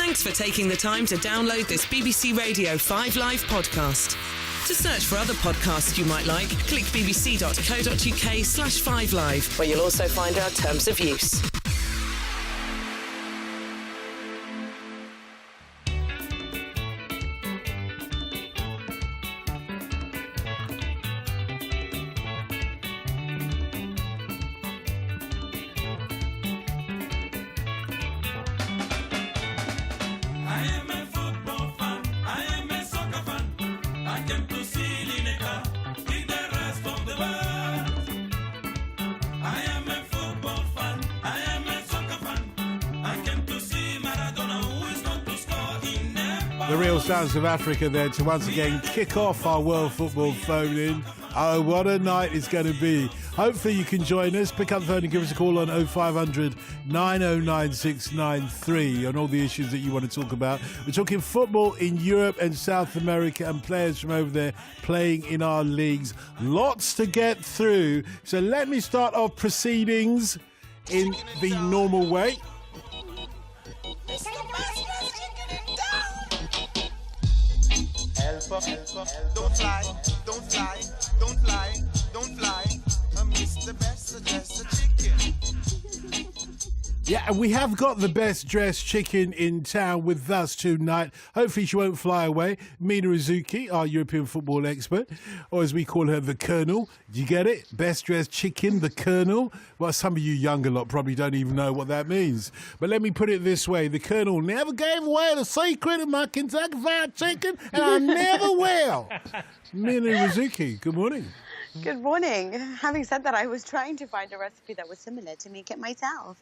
Thanks for taking the time to download this BBC Radio 5 Live podcast. To search for other podcasts you might like, click bbc.co.uk/5live, where you'll also find our terms of use. The real sounds of Africa there to once again kick off our World Football phone-in. Oh, what a night it's going to be. Hopefully you can join us. Pick up the phone and give us a call on 0500 909 693 on all the issues that you want to talk about. We're talking football in Europe and South America and players from over there playing in our leagues. Lots to get through. So let me start off proceedings in the normal way. Don't fly, don't fly, don't fly, don't fly. I miss the best dressed chicken. Yeah, and we have got the best dressed chicken in town with us tonight. Hopefully she won't fly away. Mina Izuki, our European football expert, or as we call her, the Colonel. Do you get it? Best dressed chicken, the Colonel. Well, some of you younger lot probably don't even know what that means. But let me put it this way. The Colonel never gave away the secret of my Kentucky Fried Chicken, and I never will. Mina Izuki, good morning. Good morning. Having said that, I was trying to find a recipe that was similar to make it myself.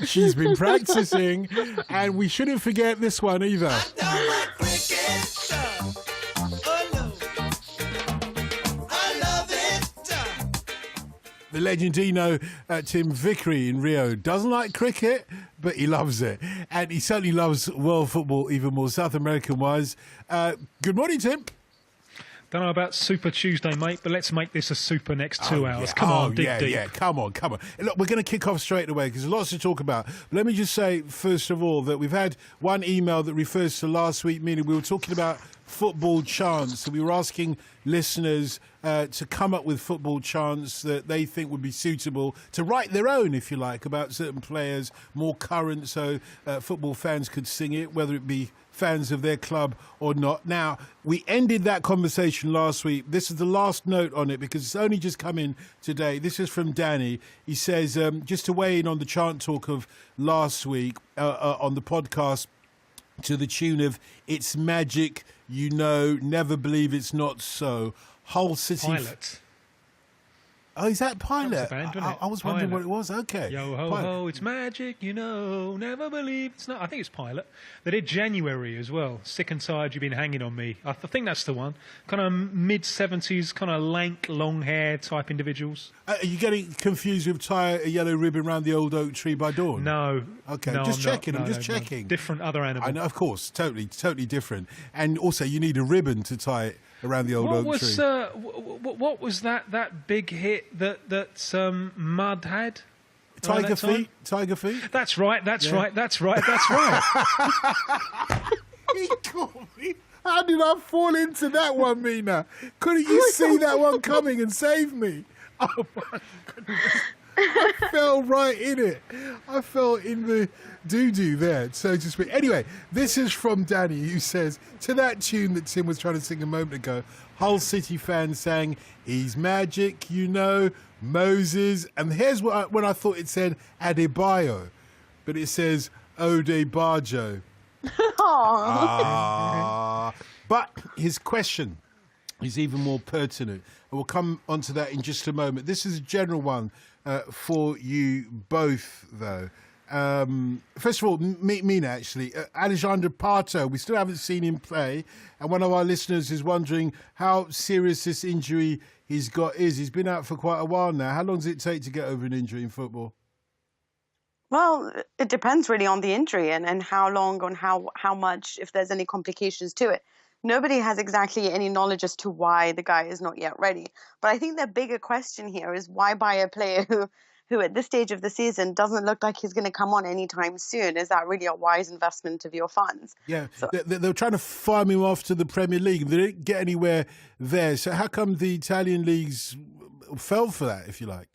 She's been practicing, and we shouldn't forget this one either. I don't like cricket. Oh no, I love it. The legendino Tim Vickery in Rio doesn't like cricket, but he loves it. And he certainly loves world football even more, South American-wise. Good morning, Tim. Don't know about Super Tuesday, mate, but let's make this a super next 2 hours. Come on, dig deep. Yeah, come on. Look, we're going to kick off straight away because there's lots to talk about. But let me just say, first of all, that we've had one email that refers to last week, meaning we were talking about football chants. So we were asking listeners to come up with football chants that they think would be suitable to write their own, if you like, about certain players, more current, so football fans could sing it, whether it be fans of their club or not. Now, we ended that conversation last week. This is the last note on it because it's only just come in today. This is from Danny. He says, just to weigh in on the chant talk of last week on the podcast, to the tune of "It's Magic, You Know, Never Believe It's Not So." Hull City. Pilot. Oh, is that Pilot? That was the band, wasn't it? I was wondering Pilot. what it was. Okay. Yo ho Pilot. ho, it's magic, you know, never believe it's not. I think it's Pilot. They did January as well. Sick and Tired, You've Been Hanging on Me. I think that's the one. Kind of mid-70s, kind of lank, long hair type individuals. Are you getting confused with Tie a Yellow Ribbon Round the Old Oak Tree by Dawn? No. Okay, no, just I'm checking. not. I'm No, just no, checking. Different other animal. I know, of course, totally different. And also, you need a ribbon to tie it around the old oak tree. What was that big hit that Mud had? Tiger Feet? Tiger Feet? That's right. That's Yeah. right. He caught me. How did I fall into that one, Mina? Couldn't you see that one coming and save me? Oh, my goodness. I fell right in it. I fell in the doo-doo there, so to speak. Anyway, this is from Danny, who says, to that tune that Tim was trying to sing a moment ago, Hull City fans sang, "He's magic, you know, Moses." And here's when I thought it said Adebayo, but it says Odebajo. But his question is even more pertinent. And we'll come onto that in just a moment. This is a general one for you both, though. First of all, Mina, actually. Alexandre Pato, we still haven't seen him play. And one of our listeners is wondering how serious this injury he's got is. He's been out for quite a while now. How long does it take to get over an injury in football? Well, it depends really on the injury and how long and how much, if there's any complications to it. Nobody has exactly any knowledge as to why the guy is not yet ready. But I think the bigger question here is why buy a player who who at this stage of the season doesn't look like he's going to come on anytime soon. Is that really a wise investment of your funds? Yeah, So, they're trying to farm him off to the Premier League. They didn't get anywhere there. So how come the Italian leagues fell for that, if you like?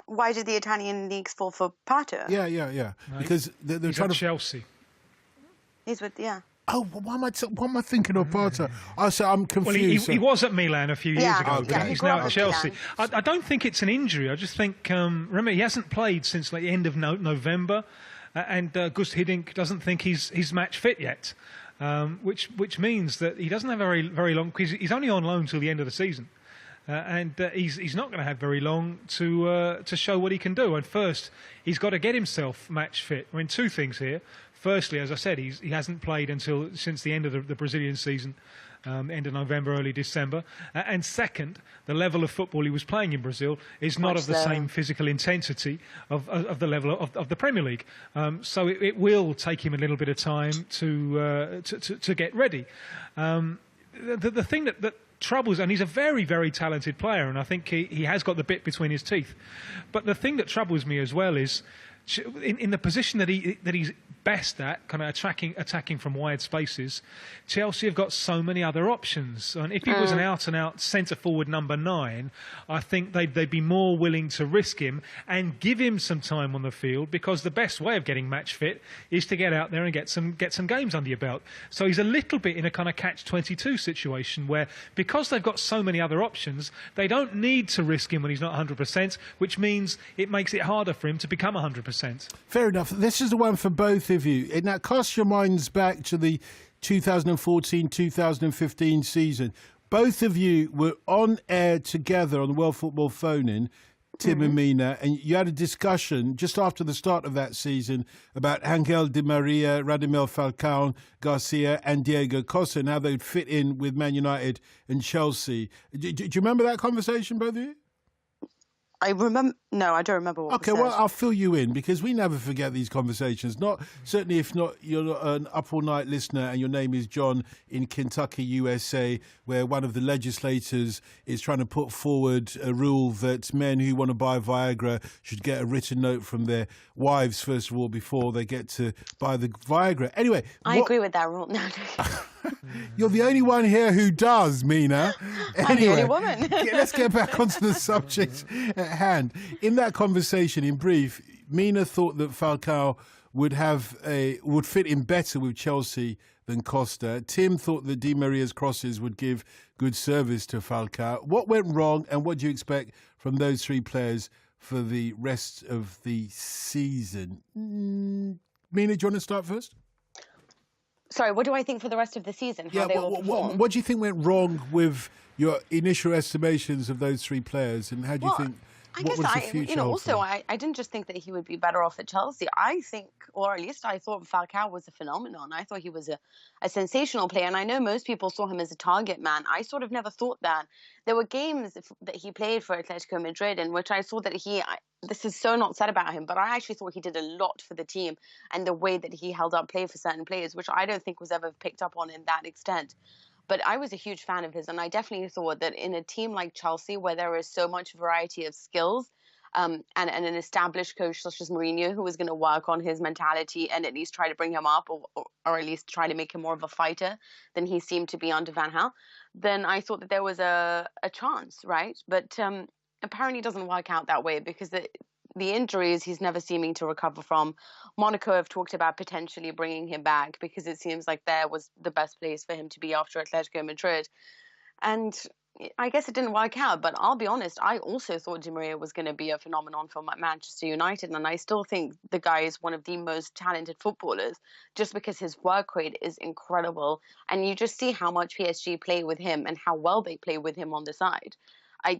why did the Italian leagues fall for Pato? Yeah. Because they're He's trying at to. Chelsea. He's with, yeah. Oh, why am I thinking of Pato? Oh, so I'm Well, confused. he was at Milan a few years Yeah, ago, okay. but he's He now grew at up Chelsea. at I don't think it's an injury. I just think, remember, he hasn't played since like the end of November, and Gus Hiddink doesn't think he's match fit yet, which means that he doesn't have very long, because he's only on loan till the end of the season. And he's not going to have very long to show what he can do. And first, he's got to get himself match fit. I mean, two things here. Firstly, as I said, he hasn't played since the end of the Brazilian season, end of November, early December. And second, the level of football he was playing in Brazil is not Much of the lower. same physical intensity of the level of the Premier League. So it will take him a little bit of time to get ready. The thing that troubles, and he's a very, very talented player, and I think he has got the bit between his teeth. But the thing that troubles me as well is in the position that he's best at, kind of attacking from wide spaces, Chelsea have got so many other options. And if he was an out-and-out centre-forward number 9, I think they'd be more willing to risk him and give him some time on the field, because the best way of getting match fit is to get out there and get some games under your belt. So he's a little bit in a kind of catch-22 situation where, because they've got so many other options, they don't need to risk him when he's not 100%, which means it makes it harder for him to become 100%. Fair enough. This is the one for both of you. And now cast your minds back to the 2014-2015 season. Both of you were on air together on the World Football Phone-In, Tim and Mina, and you had a discussion just after the start of that season about Angel Di Maria, Radamel Falcao, Garcia and Diego Costa, and how they'd fit in with Man United and Chelsea. Do you remember that conversation, both of you? I remember. No, I don't remember what Okay, was well, said. I'll fill you in, because we never forget these conversations. Certainly if not you're an up all night listener and your name is John in Kentucky, USA, where one of the legislators is trying to put forward a rule that men who want to buy Viagra should get a written note from their wives, first of all, before they get to buy the Viagra. Anyway, I agree with that rule. No, you're the only one here who does, Mina. I'm the only woman. Let's get back onto the subject at hand. In that conversation, in brief, Mina thought that Falcao would fit in better with Chelsea than Costa. Tim thought that Di Maria's crosses would give good service to Falcao. What went wrong, and what do you expect from those three players for the rest of the season? Mina, do you want to start first? Sorry, what do I think for the rest of the season? How they will perform? What do you think went wrong with your initial estimations of those three players, and how do you think? I what guess was the future hold for also, them? I didn't just think that he would be better off at Chelsea. I think, or at least I thought Falcao was a phenomenon. I thought he was a sensational player. And I know most people saw him as a target man. I sort of never thought that. There were games that he played for Atletico Madrid in which I saw that this is so not said about him, but I actually thought he did a lot for the team, and the way that he held up play for certain players, which I don't think was ever picked up on in that extent. But I was a huge fan of his, and I definitely thought that in a team like Chelsea, where there is so much variety of skills, and an established coach such as Mourinho, who was going to work on his mentality and at least try to bring him up, or at least try to make him more of a fighter than he seemed to be under Van Gaal, then I thought that there was a chance, right? But apparently it doesn't work out that way, because the injuries he's never seeming to recover from. Monaco have talked about potentially bringing him back, because it seems like there was the best place for him to be after Atletico Madrid. And I guess it didn't work out, but I'll be honest, I also thought Di Maria was going to be a phenomenon for Manchester United, and I still think the guy is one of the most talented footballers, just because his work rate is incredible, and you just see how much PSG play with him and how well they play with him on the side.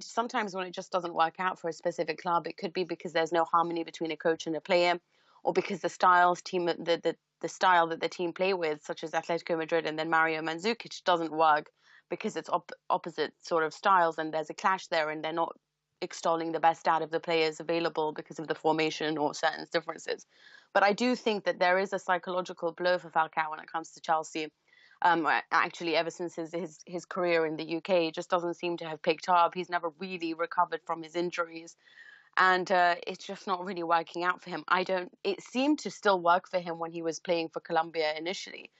Sometimes when it just doesn't work out for a specific club, it could be because there's no harmony between a coach and a player, or because the style that the team play with, such as Atletico Madrid and then Mario Mandzukic, doesn't work, because it's opposite sort of styles, and there's a clash there, and they're not extolling the best out of the players available because of the formation or certain differences. But I do think that there is a psychological blow for Falcao when it comes to Chelsea. Actually, ever since his career in the UK, it just doesn't seem to have picked up. He's never really recovered from his injuries. and it's just not really working out for him. It seemed to still work for him when he was playing for Colombia initially.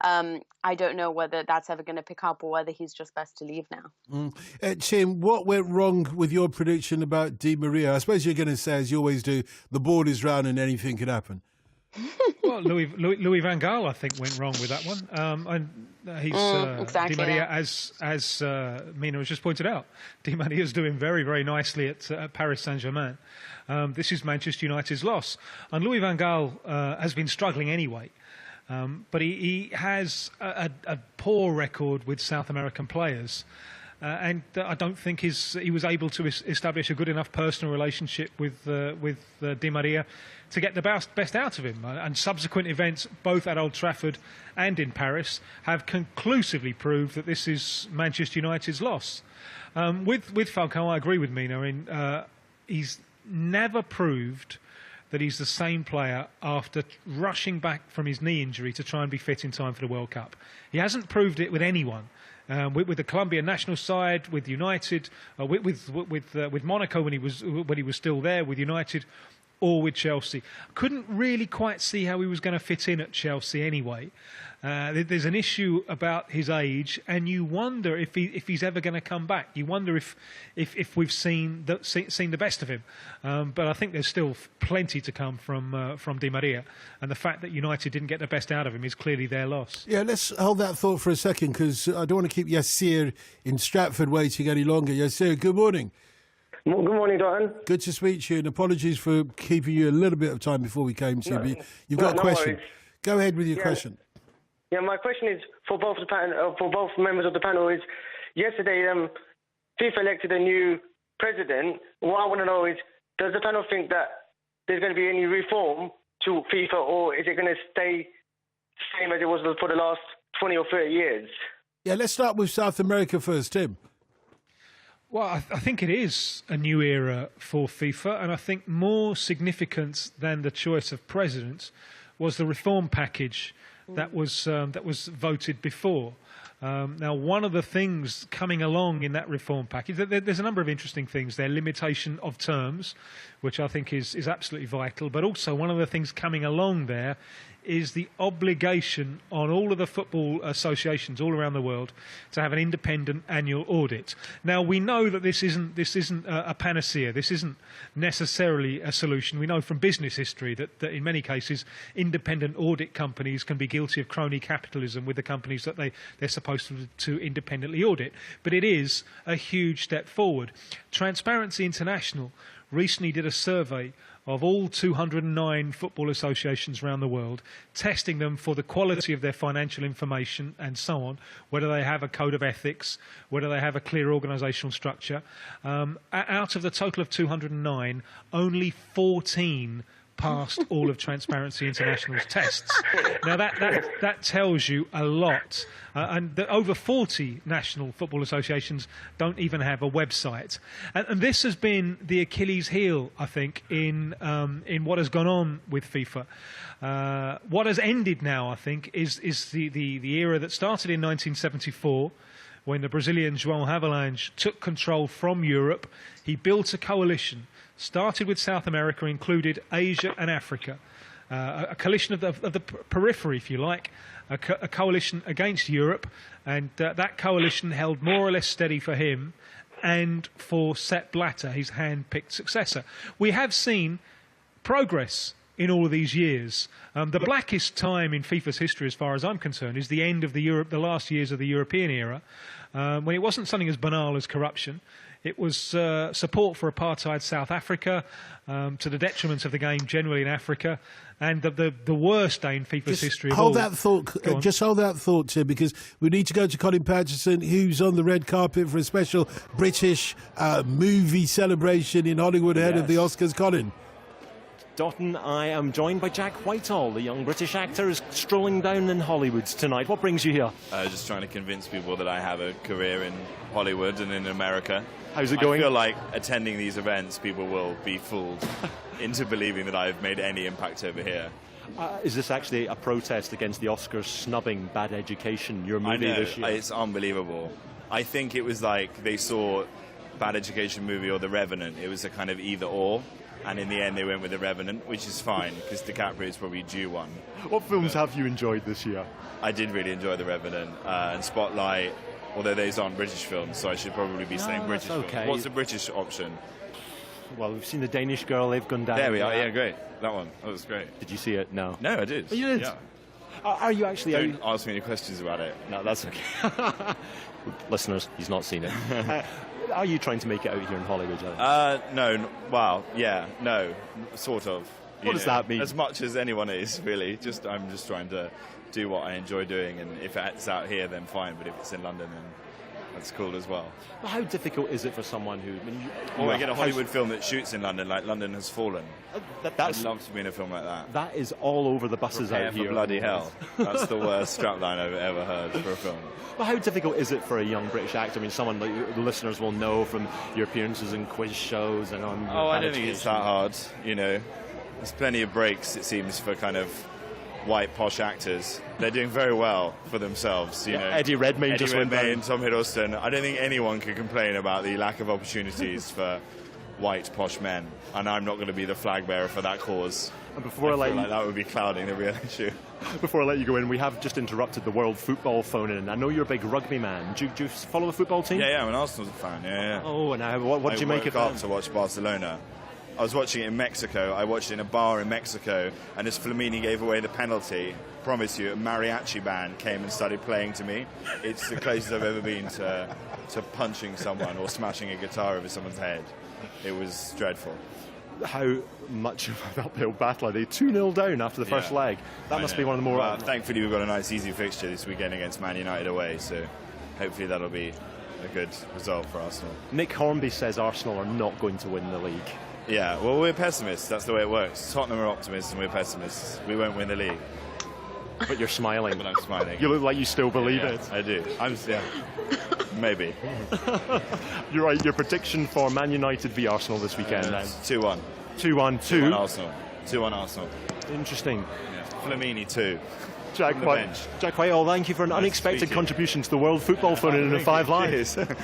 I don't know whether that's ever going to pick up or whether he's just best to leave now. Tim, what went wrong with your prediction about Di Maria? I suppose you're going to say, as you always do, the board is round and anything could happen. Well, Louis van Gaal, I think, went wrong with that one. Exactly, Di Maria, as Mina has just pointed out, Di Maria is doing very, very nicely at Paris Saint-Germain. This is Manchester United's loss. And Louis van Gaal has been struggling anyway. But he has a poor record with South American players. And I don't think he was able to establish a good enough personal relationship with Di Maria to get the best out of him. And subsequent events, both at Old Trafford and in Paris, have conclusively proved that this is Manchester United's loss. With Falcao, I agree with Mina. He's never proved that he's the same player after rushing back from his knee injury to try and be fit in time for the World Cup. He hasn't proved it with anyone. With the Colombian national side, with United, with Monaco when he was still there, with United, or with Chelsea. Couldn't really quite see how he was going to fit in at Chelsea anyway. There's an issue about his age, and you wonder if he's ever going to come back. You wonder if we've seen the best of him. But I think there's still plenty to come from Di Maria, and the fact that United didn't get the best out of him is clearly their loss. Yeah, let's hold that thought for a second, because I don't want to keep Yassir in Stratford waiting any longer. Yassir, good morning. Good morning, Don. Good to speak to you, and apologies for keeping you a little bit of time before we came to you. You've got a question. Worries. Go ahead with your question. Yeah, my question is for both members of the panel. Is yesterday FIFA elected a new president. What I want to know is, does the panel think that there's going to be any reform to FIFA, or is it going to stay the same as it was for the last 20 or 30 years? Yeah, let's start with South America first, Tim. Well, I think it is a new era for FIFA, and I think more significant than the choice of president was the reform package that was voted before. Now, one of the things coming along in that reform package, there's a number of interesting things there. Limitation of terms, which I think is absolutely vital, but also one of the things coming along there is the obligation on all of the football associations all around the world to have an independent annual audit. Now, we know that this isn't a panacea. This isn't necessarily a solution. We know from business history that in many cases independent audit companies can be guilty of crony capitalism with the companies that they're supposed to independently audit. But it is a huge step forward. Transparency International recently did a survey of all 209 football associations around the world, testing them for the quality of their financial information and so on, whether they have a code of ethics, whether they have a clear organisational structure. Out of the total of 209, only 14 passed all of Transparency International's tests. Now that tells you a lot. And over 40 national football associations don't even have a website. And this has been the Achilles heel, I think, in what has gone on with FIFA. What has ended now, I think, is the era that started in 1974, when the Brazilian João Havelange took control from Europe. He built a coalition, started with South America, included Asia and Africa, a coalition of the periphery, if you like, a coalition against Europe, and that coalition held more or less steady for him and for Sepp Blatter, his hand-picked successor. We have seen progress in all of these years. The blackest time in FIFA's history, as far as I'm concerned, is the end of the last years of the European era, when it wasn't something as banal as corruption. It was support for apartheid South Africa, to the detriment of the game generally in Africa, and the worst day in FIFA's history of all. Hold that thought. Just hold that thought, Tim, because we need to go to Colin Patterson, who's on the red carpet for a special British movie celebration in Hollywood ahead of the Oscars. Colin. Dotton, I am joined by Jack Whitehall, the young British actor, is strolling down in Hollywood tonight. What brings you here? Just trying to convince people that I have a career in Hollywood and in America. How's it going? I feel like attending these events, people will be fooled into believing that I've made any impact over here. Is this actually a protest against the Oscars snubbing Bad Education, your movie this year? It's unbelievable. I think it was like they saw Bad Education movie or The Revenant. It was a kind of either or. And in the end, they went with The Revenant, which is fine, because DiCaprio is probably due one. What films have you enjoyed this year? I did really enjoy The Revenant and Spotlight, although those aren't British films, so I should probably be saying British films. What's the British option? Well, we've seen The Danish Girl, they've gone down. There we are, yeah, great. That one, that was great. Did you see it? No. No, I did. Oh, you did? Yeah. Are you actually... Don't ask me any questions about it. No, that's okay. Listeners, he's not seen it. Are you trying to make it out here in Hollywood, James? No, well, yeah, no, sort of. What does that mean? As much as anyone is, really. I'm just trying to do what I enjoy doing, and if it's out here, then fine, but if it's in London, then that's cool as well. Well, how difficult is it for someone who... Or I get a Hollywood film that shoots in London, like London Has Fallen. I'd love to be in a film like that. That is all over the buses Prepare out for here. Bloody hell. That's the worst strapline I've ever heard for a film. Well, how difficult is it for a young British actor? I mean, someone like the listeners will know from your appearances in quiz shows and on... I don't think it's that hard, you know. There's plenty of breaks, it seems, for kind of white posh actors. They're doing very well for themselves, you know. Eddie Redmayne just went down. Tom Hiddleston. I don't think anyone can complain about the lack of opportunities for white posh men, and I'm not going to be the flag bearer for that cause. And before I let you... that would be clouding the real issue. Before I let you go in, we have just interrupted the World Football phone in. I know you're a big rugby man. Do you follow the football team? Yeah, I'm an Arsenal fan, yeah. Oh, and what did you make of that? I woke up to watch Barcelona. I was watching it in Mexico. I watched it in a bar in Mexico, and as Flamini gave away the penalty, promise you, a mariachi band came and started playing to me. It's the closest I've ever been to punching someone or smashing a guitar over someone's head. It was dreadful. How much of an uphill battle are they? 2-0 down after the first leg. That must be one of the more... Well, thankfully, we've got a nice, easy fixture this weekend against Man United away, so hopefully that'll be a good result for Arsenal. Nick Hornby says Arsenal are not going to win the league. Yeah, well, we're pessimists. That's the way it works. Tottenham are optimists and we're pessimists. We won't win the league. But you're smiling. But I'm smiling. You look like you still believe it. I do. Maybe. You're right. Your prediction for Man United v Arsenal this weekend? 2-1. 2-1. 2-1 Arsenal. 2-1 Arsenal. Interesting. Yeah. Flamini 2. Jack Whitehall, thank you for an unexpected contribution to the World Football Phone in 5 Live.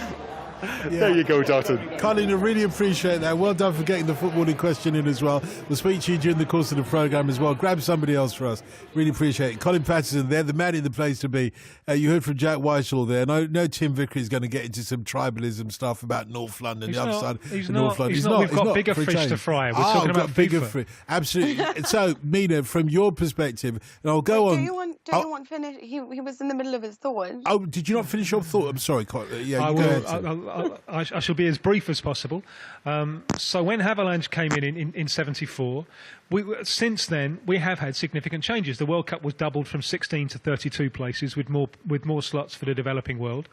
There you go, Dalton. Colin, I really appreciate that. Well done for getting the footballing question in as well. We'll speak to you during the course of the programme as well. Grab somebody else for us. Really appreciate it. Colin Patterson there, the man in the place to be. You heard from Jack Whitehall there. And I know Tim Vickery is going to get into some tribalism stuff about North London, the other side of North London. We've got bigger fish to fry. We're talking about bigger fish. Absolutely. So, Mina, from your perspective, and I'll go on. Do you want to finish? He was in the middle of his thought. Oh, did you not finish your thought? I'm sorry, Colin. Yeah, I will. I shall be as brief as possible. So when Havilland came in 74, since then we have had significant changes. The World Cup was doubled from 16 to 32 places with more slots for the developing world.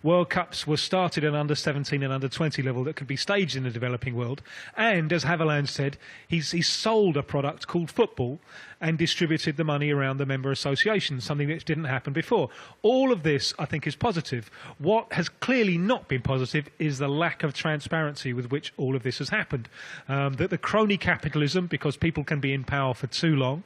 World Cups were started at under 17 and under 20 level that could be staged in the developing world. And as Havilland said, he's sold a product called football and distributed the money around the member associations, something that didn't happen before. All of this, I think, is positive. What has clearly not been positive is the lack of transparency with which all of this has happened. That the crony capitalism, because people can be in power for too long,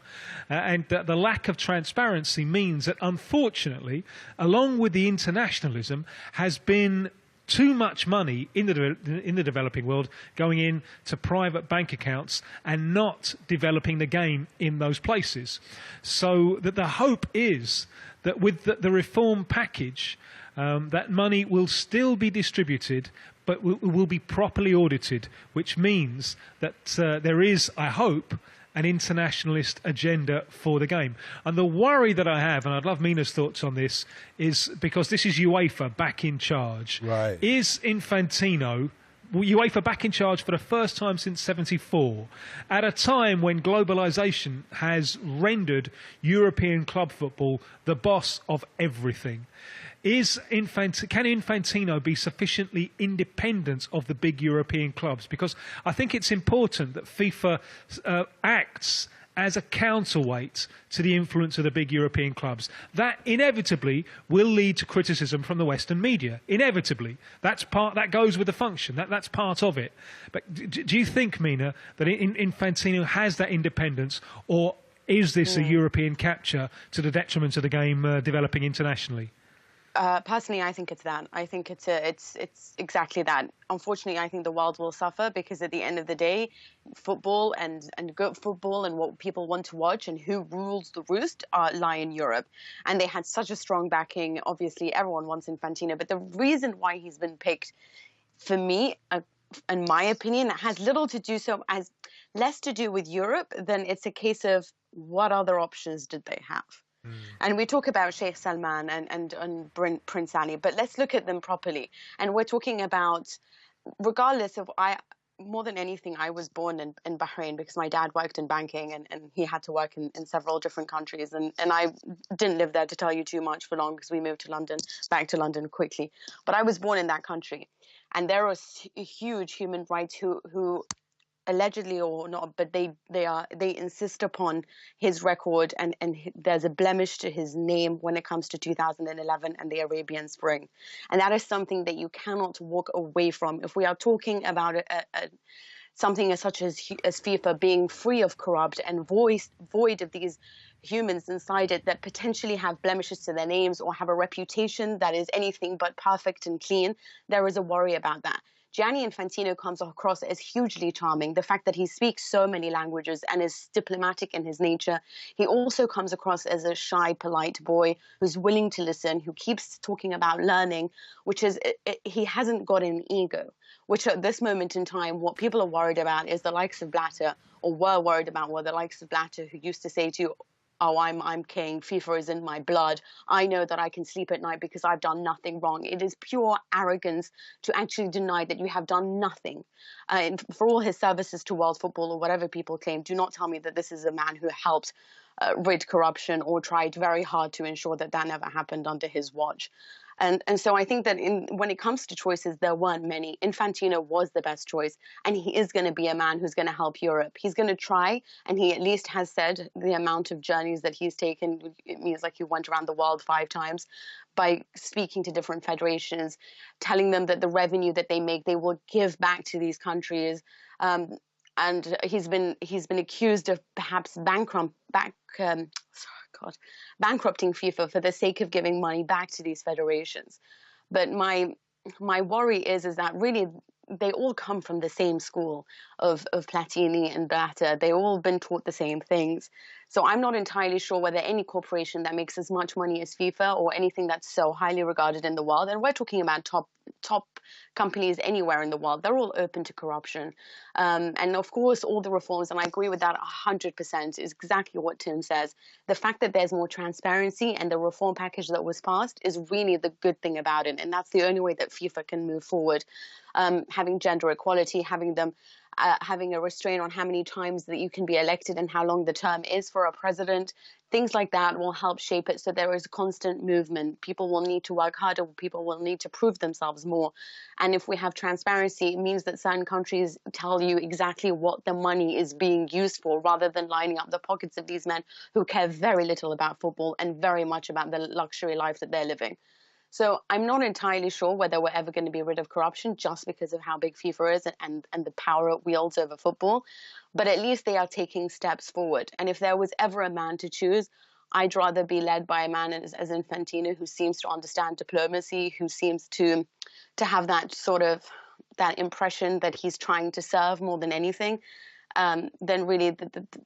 and the lack of transparency means that, unfortunately, along with the internationalism, has been too much money in the developing world going into private bank accounts and not developing the game in those places. So that the hope is that with the reform package, that money will still be distributed, but will be properly audited, which means that there is, I hope, an internationalist agenda for the game. And the worry that I have, and I'd love Mina's thoughts on this, is because this is UEFA back in charge. Right. Is Infantino, UEFA back in charge for the first time since 74, at a time when globalisation has rendered European club football the boss of everything? Can Infantino be sufficiently independent of the big European clubs? Because I think it's important that FIFA acts as a counterweight to the influence of the big European clubs. That inevitably will lead to criticism from the Western media. Inevitably. That goes with the function. That's part of it. But do you think, Mina, that Infantino has that independence, or is this a European capture to the detriment of the game developing internationally? Personally, I think it's that. I think it's exactly that. Unfortunately, I think the world will suffer because at the end of the day, football and good football and what people want to watch and who rules the roost lie in Europe. And they had such a strong backing. Obviously, everyone wants Infantino, but the reason why he's been picked, for me, in my opinion, has little to do as less to do with Europe than it's a case of what other options did they have. And we talk about Sheikh Salman and Prince Ali, but let's look at them properly. And we're talking about, regardless of, more than anything, I was born in Bahrain because my dad worked in banking and he had to work in several different countries. And I didn't live there, to tell you too much, for long because we moved to London, back to London quickly. But I was born in that country. And there are huge human rights who allegedly or not, but they insist upon his record, and there's a blemish to his name when it comes to 2011 and the Arabian Spring, and that is something that you cannot walk away from. If we are talking about something such as FIFA being free of corrupt and void of these humans inside it that potentially have blemishes to their names or have a reputation that is anything but perfect and clean, there is a worry about that. Gianni Infantino comes across as hugely charming. The fact that he speaks so many languages and is diplomatic in his nature. He also comes across as a shy, polite boy who's willing to listen, who keeps talking about learning, which is, he hasn't got an ego, which at this moment in time, what people are worried about is the likes of Blatter, or were worried about, were the likes of Blatter, who used to say to you, oh, I'm king, FIFA is in my blood, I know that I can sleep at night because I've done nothing wrong. It is pure arrogance to actually deny that you have done nothing. And for all his services to world football or whatever people claim, do not tell me that this is a man who helped rid corruption or tried very hard to ensure that never happened under his watch. And so I think that when it comes to choices, there weren't many. Infantino was the best choice, and he is going to be a man who's going to help Europe. He's going to try, and he at least has said the amount of journeys that he's taken. It means like he went around the world 5 times by speaking to different federations, telling them that the revenue that they make, they will give back to these countries. And he's been accused of perhaps bankrupting FIFA for the sake of giving money back to these federations. But my worry is that really they all come from the same school of Platini and Blatter. They all been taught the same things. So I'm not entirely sure whether any corporation that makes as much money as FIFA or anything that's so highly regarded in the world, and we're talking about top companies anywhere in the world, they're all open to corruption. And of course, all the reforms, and I agree with that 100%, is exactly what Tim says. The fact that there's more transparency and the reform package that was passed is really the good thing about it. And that's the only way that FIFA can move forward. Having gender equality, having a restraint on how many times that you can be elected and how long the term is for a president. Things like that will help shape it so there is constant movement. People will need to work harder. People will need to prove themselves more. And if we have transparency, it means that certain countries tell you exactly what the money is being used for, rather than lining up the pockets of these men who care very little about football and very much about the luxury life that they're living. So I'm not entirely sure whether we're ever going to be rid of corruption just because of how big FIFA is and the power it wields over football. But at least they are taking steps forward. And if there was ever a man to choose, I'd rather be led by a man as Infantino, who seems to understand diplomacy, who seems to have that sort of that impression that he's trying to serve more than anything. Then really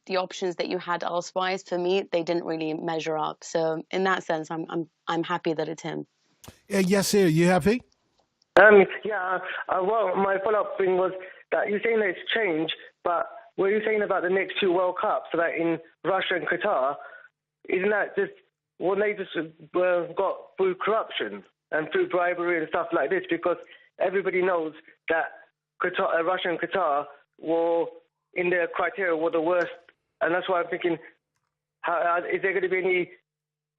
the options that you had elsewhere, for me, they didn't really measure up. So in that sense, I'm happy that it's him. Yasir, you happy? Well, my follow-up thing was that you're saying that it's changed, but what are you saying about the next 2 World Cups, so that in Russia and Qatar, isn't that just what they just got through corruption and through bribery and stuff like this? Because everybody knows that Russia and Qatar were, in their criteria, were the worst, and that's why I'm thinking, is there going to be any?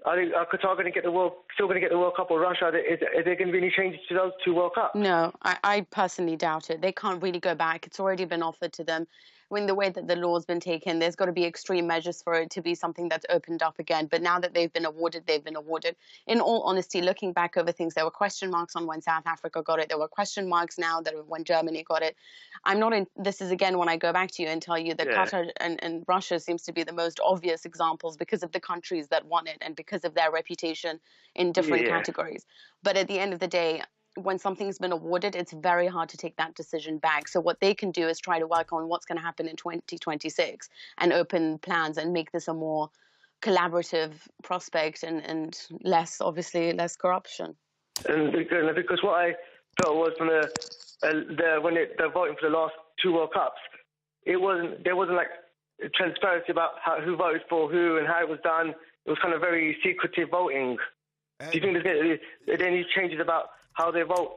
Are Qatar still going to get the World Cup, or Russia? Is there going to be any changes to those 2 World Cups? No, I personally doubt it. They can't really go back. It's already been offered to them. when the way that the law's been taken, there's got to be extreme measures for it to be something that's opened up again. But now that they've been awarded, they've been awarded. In all honesty, looking back over things, there were question marks on when South Africa got it. There were question marks now that when Germany got it. I'm not in. This is again when I go back to you and tell you that Qatar and Russia seems to be the most obvious examples because of the countries that won it and because of their reputation in different categories. But at the end of the day, when something's been awarded, it's very hard to take that decision back. So what they can do is try to work on what's going to happen in 2026 and open plans and make this a more collaborative prospect and less corruption. And because what I felt was from the voting for the last 2 World Cups, there wasn't like transparency about who voted for who and how it was done. It was kind of very secretive voting. Do you think there's any changes about how they vote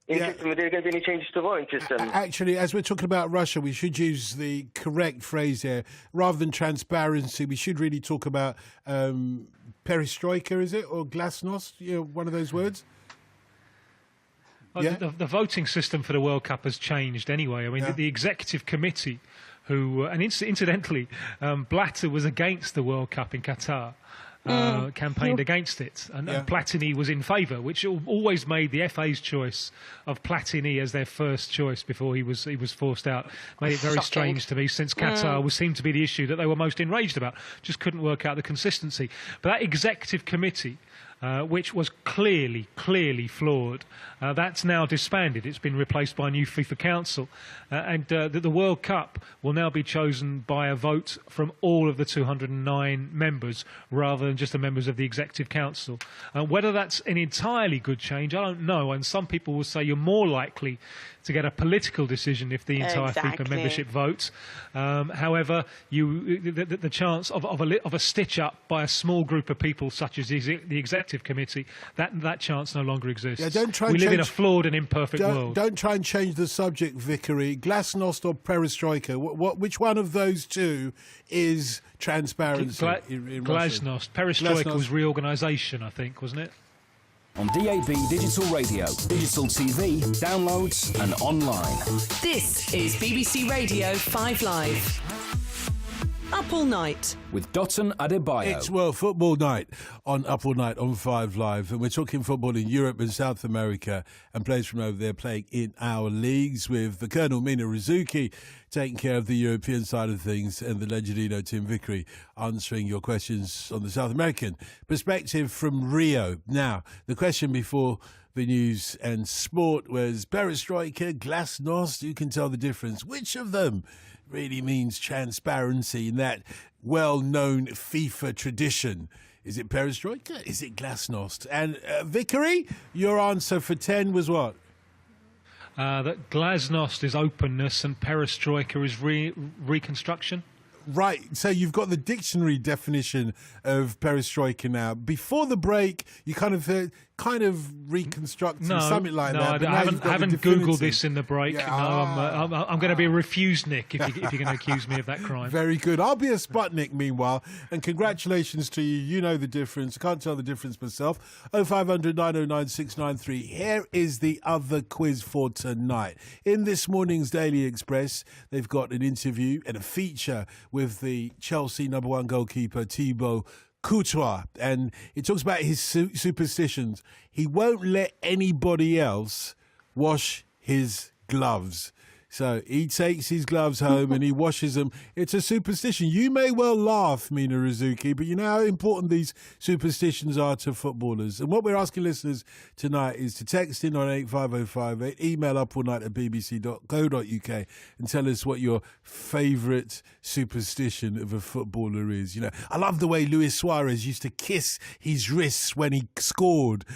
in the system? Are there going to be any changes to the voting system? Actually, as we're talking about Russia, we should use the correct phrase here. Rather than transparency, we should really talk about perestroika, is it? Or glasnost? One of those words? The voting system for the World Cup has changed anyway. I mean, the executive committee, and incidentally, Blatter was against the World Cup in Qatar. Campaigned against it, and Platini was in favour, which always made the FA's choice of Platini as their first choice before he was forced out. Made it very strange to me, since Qatar seemed to be the issue that they were most enraged about. Just couldn't work out the consistency. But that executive committee, which was clearly flawed, that's now disbanded. It's been replaced by a new FIFA Council. And the World Cup will now be chosen by a vote from all of the 209 members rather than just the members of the Executive Council. Whether that's an entirely good change, I don't know. And some people will say you're more likely to get a political decision if the entire FIFA membership votes. However, the chance of a stitch-up by a small group of people, such as the Executive Committee, that chance no longer exists. We live in a flawed and imperfect world. Don't try and change the subject, Vickery. Glasnost or perestroika? Which one of those two is transparency in Russia? Glasnost. Perestroika was reorganisation, I think, wasn't it? On DAB Digital Radio, digital TV, downloads and online. This is BBC Radio 5 Live. Up All Night with Dotun Adebayo. It's World Football Night on Up All Night on 5 Live, and we're talking football in Europe and South America and players from over there playing in our leagues, with the Colonel Mina Rzouki taking care of the European side of things and the Legendino Tim Vickery answering your questions on the South American perspective from Rio. Now, the question before the news and sport was perestroika, glasnost. You can tell the difference. Which of them really means transparency in that well-known FIFA tradition? Is it perestroika? Is it glasnost? And Vickery, your answer for 10 was what? That glasnost is openness and perestroika is reconstruction. Right, so you've got the dictionary definition of perestroika now. Before the break, you kind of reconstructed something like that. No, I haven't Googled this in the break. Yeah. No, I'm going to be a refused Nick if you're going to accuse me of that crime. Very good. I'll be a Sputnik meanwhile, and congratulations to you. You know the difference. I can't tell the difference myself. 0500 909 693. Here is the other quiz for tonight. In this morning's Daily Express, they've got an interview and a feature with the Chelsea #1 goalkeeper Thibaut Courtois, and it talks about his superstitions. He won't let anybody else wash his gloves. So he takes his gloves home and he washes them. It's a superstition. You may well laugh, Mina Rzouki, but you know how important these superstitions are to footballers. And what we're asking listeners tonight is to text in on 85058, email upallnight@bbc.co.uk and tell us what your favourite superstition of a footballer is. You know, I love the way Luis Suarez used to kiss his wrists when he scored.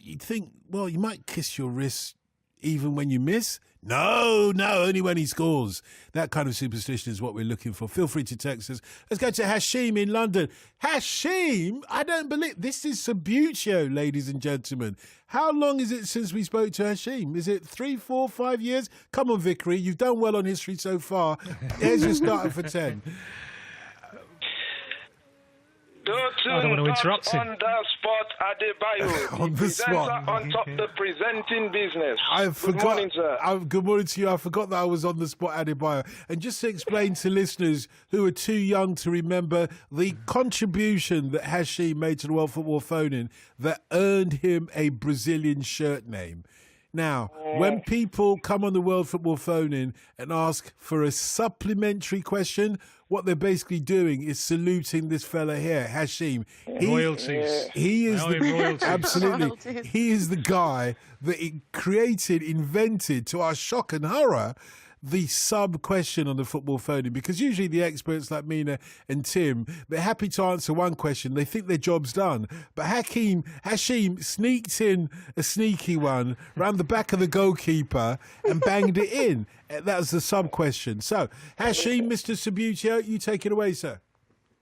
You'd think, well, you might kiss your wrists even when you miss. No, only when he scores. That kind of superstition is what we're looking for. Feel free to text us. Let's go to Hashim in London. Hashim, I don't believe this is Subbuteo, ladies and gentlemen. How long is it since we spoke to Hashim? Is it 3, 4, 5 years? Come on, Vickery, you've done well on history so far. Here's your starter for 10. Dotun, I don't want to interrupt him. On the spot, Adebayo. On the spot. On top the presenting business. Good morning, sir. Good morning to you. I forgot that I was on the spot, Adebayo. And just to explain to listeners who are too young to remember the contribution that Hashim made to the World Football Phone-In that earned him a Brazilian shirt name. Now, when people come on the World Football Phone-In and ask for a supplementary question, what they're basically doing is saluting this fella here, Hashim. Royalties. He is royalties. absolutely. Royalties. He is the guy that invented, to our shock and horror, the sub question on the Football Phone-In, because usually the experts like Mina and Tim, they're happy to answer one question. They think their job's done. But Hashim sneaked in a sneaky one round the back of the goalkeeper and banged it in. That was the sub question. So, Hashim, Mr. Sabutio, you take it away, sir.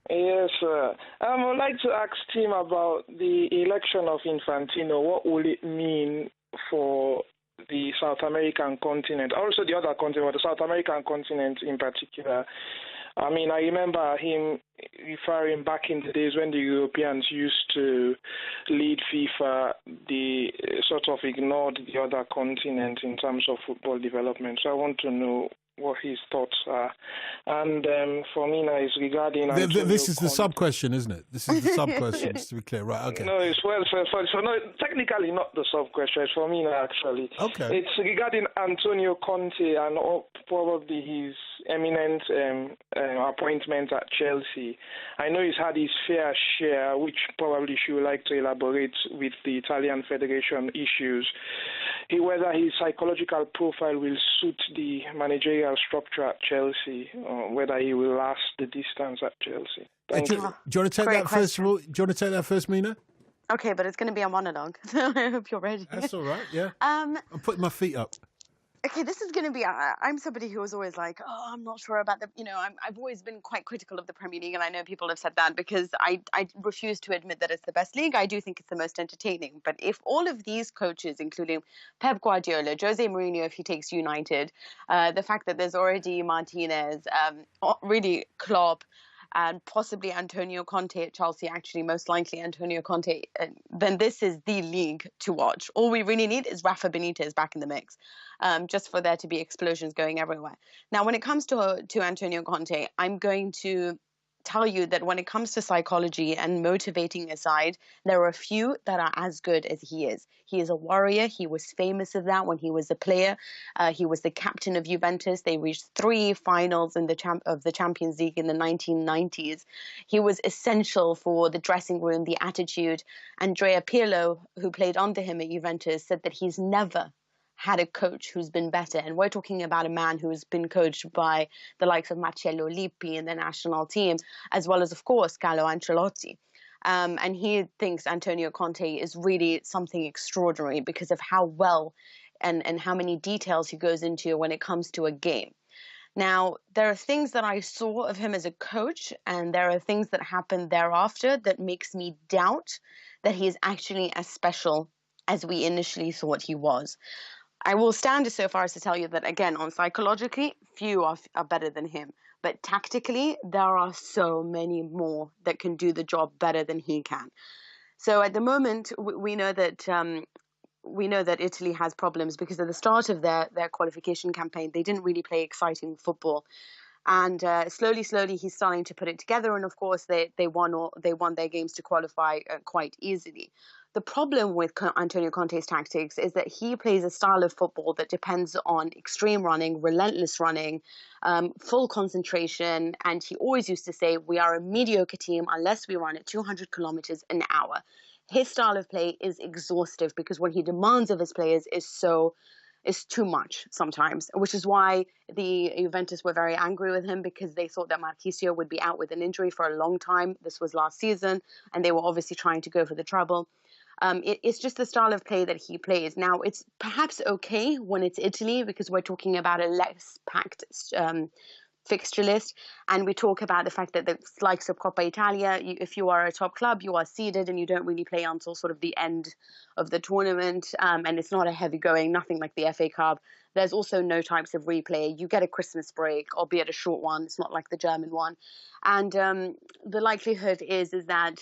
Yes, sir. I would like to ask Tim about the election of Infantino. What will it mean for the South American continent, also the other continent, but the South American continent in particular? I mean, I remember him referring back in the days when the Europeans used to lead FIFA, they sort of ignored the other continent in terms of football development. So I want to know what his thoughts are. And for me now, it's regarding... This is the sub-question, isn't it? This is the sub-question, just to be clear. Right, okay. No, it's so no, technically not the sub-question. It's for me now, actually. Okay. It's regarding Antonio Conte and probably his eminent appointment at Chelsea. I know he's had his fair share, which probably she would like to elaborate with the Italian Federation issues. Whether his psychological profile will suit the managerial structure at Chelsea, or whether he will last the distance at Chelsea. Thank you. Do you want to take Great that first of all? Do you want to take that first, Mina? Okay, but it's going to be a monologue. I hope you're ready. That's all right, yeah. I'm putting my feet up. Okay, this is going to be, I'm somebody who was always like, I'm not sure about I've always been quite critical of the Premier League, and I know people have said that because I refuse to admit that it's the best league. I do think it's the most entertaining. But if all of these coaches, including Pep Guardiola, Jose Mourinho, if he takes United, the fact that there's already Martinez, really Klopp, and possibly Antonio Conte at Chelsea, actually most likely Antonio Conte, then this is the league to watch. All we really need is Rafa Benitez back in the mix, just for there to be explosions going everywhere. Now, when it comes to Antonio Conte, I'm going to tell you that when it comes to psychology and motivating aside, there are a few that are as good as he is. He is a warrior. He was famous of that when he was a player. He was the captain of Juventus. They reached 3 finals in the Champions League in the 1990s. He was essential for the dressing room, the attitude. Andrea Pirlo, who played under him at Juventus, said that he's never had a coach who's been better. And we're talking about a man who's been coached by the likes of Marcello Lippi in the national team, as well as, of course, Carlo Ancelotti. And he thinks Antonio Conte is really something extraordinary because of how well and how many details he goes into when it comes to a game. Now, there are things that I saw of him as a coach, and there are things that happened thereafter that makes me doubt that he is actually as special as we initially thought he was. I will stand so far as to tell you that, again, on psychologically, few are better than him. But tactically, there are so many more that can do the job better than he can. So at the moment, we know that Italy has problems because at the start of their qualification campaign, they didn't really play exciting football. And slowly, he's starting to put it together. And of course, they won their games to qualify quite easily. The problem with Antonio Conte's tactics is that he plays a style of football that depends on extreme running, relentless running, full concentration. And he always used to say, we are a mediocre team unless we run at 200 kilometers an hour. His style of play is exhaustive because what he demands of his players is too much sometimes, which is why the Juventus were very angry with him because they thought that Marchisio would be out with an injury for a long time. This was last season, and they were obviously trying to go for the treble. It's just the style of play that he plays. Now, it's perhaps okay when it's Italy because we're talking about a less packed fixture list, and we talk about the fact that the likes of Coppa Italia, if you are a top club, you are seeded and you don't really play until sort of the end of the tournament, and it's not a heavy going, nothing like the FA Cup. There's also no types of replay. You get a Christmas break, albeit a short one. It's not like the German one. And the likelihood is that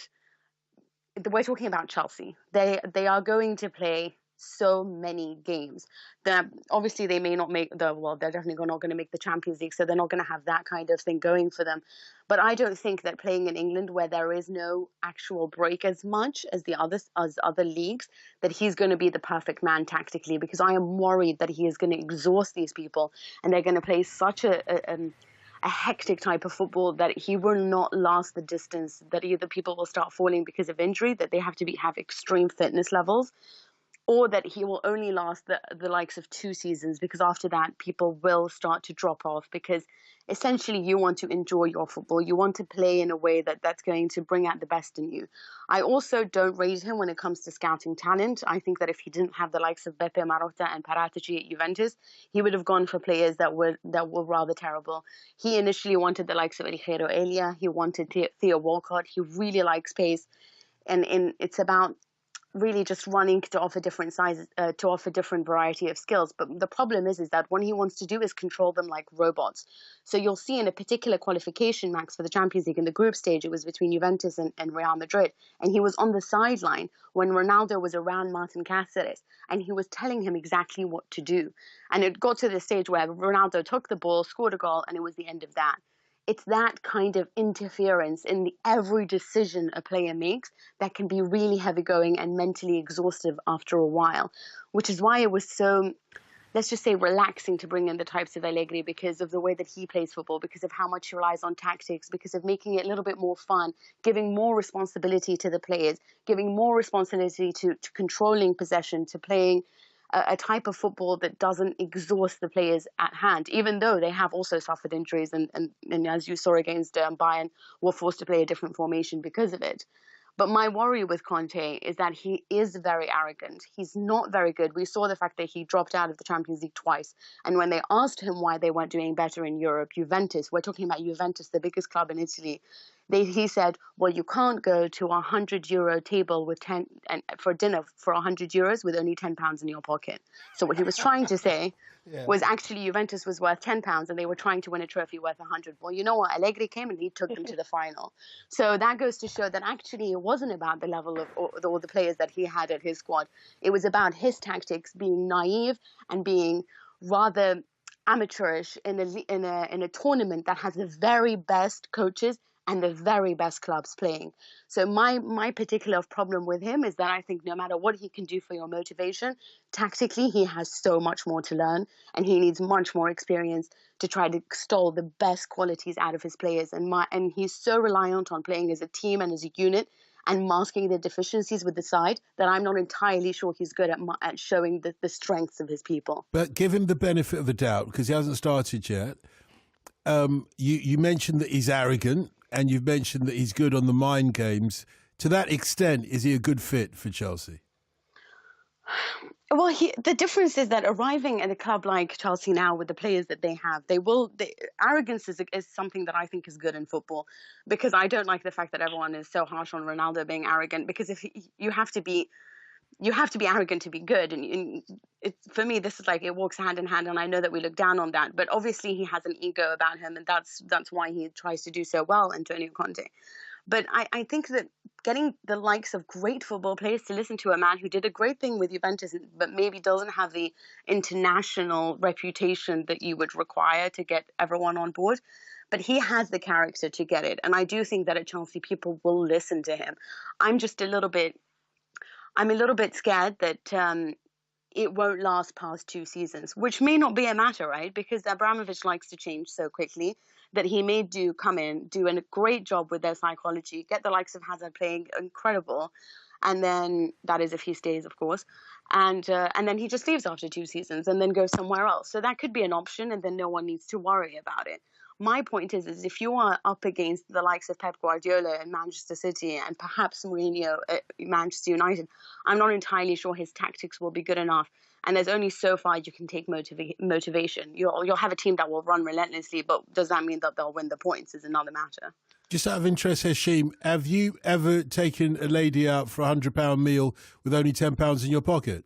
we're talking about Chelsea. They are going to play so many games. Obviously they may not make they're definitely not going to make the Champions League, so they're not going to have that kind of thing going for them. But I don't think that playing in England, where there is no actual break as much as other leagues, that he's going to be the perfect man tactically, because I am worried that he is going to exhaust these people, and they're going to play such a hectic type of football that he will not last the distance, that either people will start falling because of injury, that they have to have extreme fitness levels, or that he will only last the likes of 2 seasons, because after that people will start to drop off, because essentially you want to enjoy your football. You want to play in a way that's going to bring out the best in you. I also don't rate him when it comes to scouting talent. I think that if he didn't have the likes of Beppe Marotta and Paratici at Juventus, he would have gone for players that were rather terrible. He initially wanted the likes of Ligero Elia. He wanted Theo Walcott. He really likes pace. And it's about really just running to offer different sizes, to offer different variety of skills. But the problem is that what he wants to do is control them like robots. So you'll see in a particular qualification, Max, for the Champions League in the group stage, it was between Juventus and Real Madrid. And he was on the sideline when Ronaldo was around Martin Cáceres, and he was telling him exactly what to do. And it got to the stage where Ronaldo took the ball, scored a goal, and it was the end of that. It's that kind of interference in every decision a player makes that can be really heavy going and mentally exhaustive after a while, which is why it was so, let's just say, relaxing to bring in the types of Allegri, because of the way that he plays football, because of how much he relies on tactics, because of making it a little bit more fun, giving more responsibility to the players, giving more responsibility to controlling possession, to playing a type of football that doesn't exhaust the players at hand, even though they have also suffered injuries and as you saw against Bayern, were forced to play a different formation because of it. But my worry with Conte is that he is very arrogant. He's not very good. We saw the fact that he dropped out of the Champions League twice. And when they asked him why they weren't doing better in Europe, Juventus, we're talking about Juventus, the biggest club in Italy, he said, well, you can't go to a €100 table with 10 and for dinner for €100 with only £10 in your pocket. So what he was trying to say was actually Juventus was worth £10 and they were trying to win a trophy worth 100. Well, you know what? Allegri came and he took them to the final. So that goes to show that actually it wasn't about the level of all the players that he had at his squad. It was about his tactics being naive and being rather amateurish in a tournament that has the very best coaches and the very best clubs playing. So my particular problem with him is that I think no matter what he can do for your motivation, tactically he has so much more to learn, and he needs much more experience to try to extol the best qualities out of his players. And he's so reliant on playing as a team and as a unit and masking the deficiencies with the side that I'm not entirely sure he's good at showing the strengths of his people. But give him the benefit of the doubt, because he hasn't started yet. You mentioned that he's arrogant, and you've mentioned that he's good on the mind games. To that extent, is he a good fit for Chelsea? Well, the difference is that arriving at a club like Chelsea now with the players that they have, arrogance is something that I think is good in football, because I don't like the fact that everyone is so harsh on Ronaldo being arrogant, because if you have to be arrogant to be good. And for me, this is like, it walks hand in hand. And I know that we look down on that, but obviously he has an ego about him. And that's why he tries to do so well, Antonio Conte. But I think that getting the likes of great football players to listen to a man who did a great thing with Juventus, but maybe doesn't have the international reputation that you would require to get everyone on board, but he has the character to get it. And I do think that at Chelsea, people will listen to him. I'm a little bit scared that it won't last past 2 seasons, which may not be a matter, right? Because Abramovich likes to change so quickly that he may come in, do a great job with their psychology, get the likes of Hazard playing incredible, and then that is if he stays, of course, and then he just leaves after 2 seasons and then goes somewhere else. So that could be an option, and then no one needs to worry about it. My point is if you are up against the likes of Pep Guardiola in Manchester City and perhaps Mourinho at Manchester United, I'm not entirely sure his tactics will be good enough. And there's only so far you can take motivation. You'll have a team that will run relentlessly, but does that mean that they'll win the points is another matter. Just out of interest, Hashim, have you ever taken a lady out for a £100 meal with only £10 in your pocket?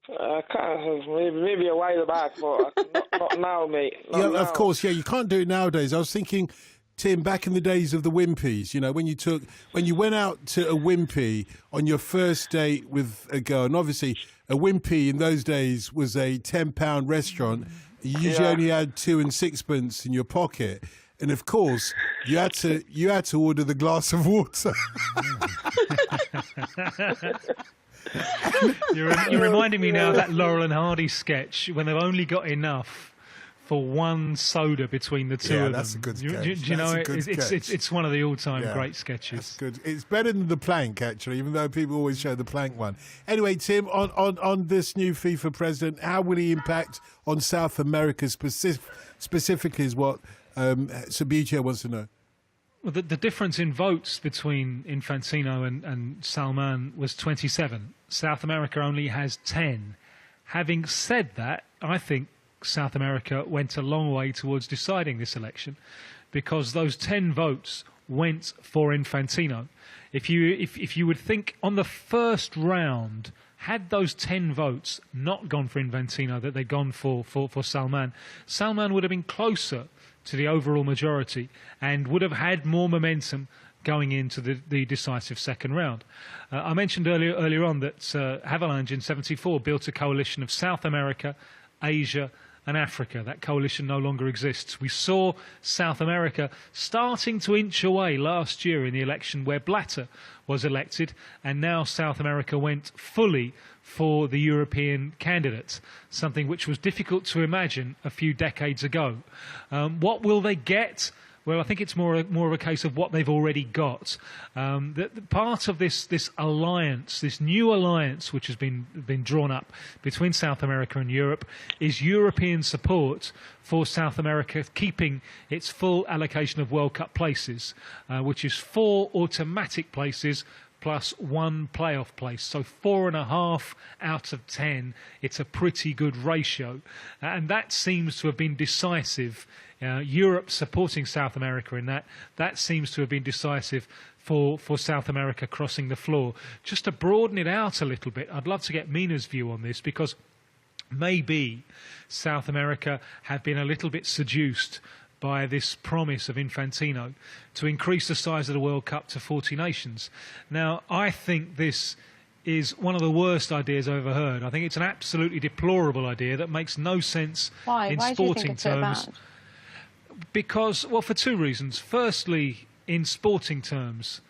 I can't, maybe a while back, but not now, mate. Of course, you can't do it nowadays. I was thinking, Tim, back in the days of the Wimpies, you know, when you went out to a Wimpy on your first date with a girl, and obviously a Wimpy in those days was a £10 restaurant. You usually only had 2 and 6pence in your pocket. And of course, you had to order the glass of water. You're reminding me now of that Laurel and Hardy sketch when they've only got enough for one soda between the two of them. That's a good sketch. Do you know it's one of the all-time great sketches. That's good. It's better than the plank, actually, even though people always show the plank one. Anyway, Tim, on this new FIFA president, how will he impact on South America specifically is what Sabitia wants to know. Well, the difference in votes between Infantino and Salman was 27. South America only has 10. Having said that, I think South America went a long way towards deciding this election because those 10 votes went for Infantino. If you would think on the first round, had those 10 votes not gone for Infantino, that they'd gone for Salman, Salman would have been closer to the overall majority and would have had more momentum going into the decisive second round. I mentioned earlier on that Havelange in '74 built a coalition of South America, Asia and Africa. That coalition no longer exists. We saw South America starting to inch away last year in the election where Blatter was elected, and now South America went fully for the European candidate, something which was difficult to imagine a few decades ago. What will they get? Well, I think it's more of a case of what they've already got. The part of this alliance, this new alliance which has been drawn up between South America and Europe, is European support for South America keeping its full allocation of World Cup places, which is 4 automatic places plus 1 playoff place. So 4.5 out of 10. It's a pretty good ratio. And that seems to have been decisive. Europe supporting South America in that seems to have been decisive for South America crossing the floor. Just to broaden it out a little bit, I'd love to get Mina's view on this, because maybe South America have been a little bit seduced by this promise of Infantino to increase the size of the World Cup to 40 nations. Now, I think this is one of the worst ideas I've ever heard. I think it's an absolutely deplorable idea that makes no sense in sporting Why do you think it's terms. so bad? Because, well, for 2 reasons. Firstly, in sporting terms,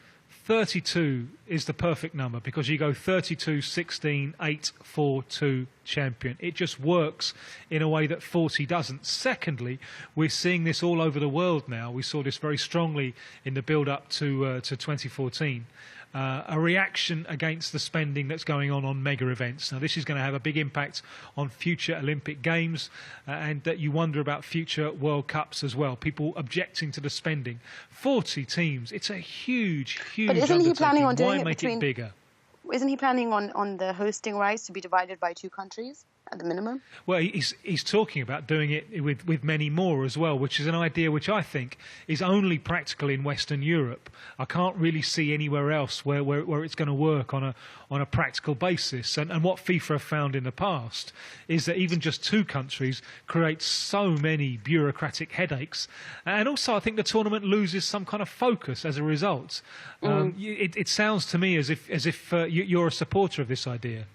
32 is the perfect number because you go 32, 16, 8, 4, 2, champion. It just works in a way that 40 doesn't. Secondly, we're seeing this all over the world now. We saw this very strongly in the build-up to 2014. A reaction against the spending that's going on mega events. Now, this is going to have a big impact on future Olympic Games, and that you wonder about future World Cups as well. People objecting to the spending. 40 teams. It's a huge, huge But isn't he planning on doing Why it make between? it bigger? Isn't he planning on the hosting rights to be divided by 2 countries at the minimum? Well, he's talking about doing it with many more as well, which is an idea which I think is only practical in Western Europe. I can't really see anywhere else where it's going to work on a practical basis. And what FIFA have found in the past is that even just 2 countries creates so many bureaucratic headaches. And also, I think the tournament loses some kind of focus as a result. It sounds to me as if you're a supporter of this idea.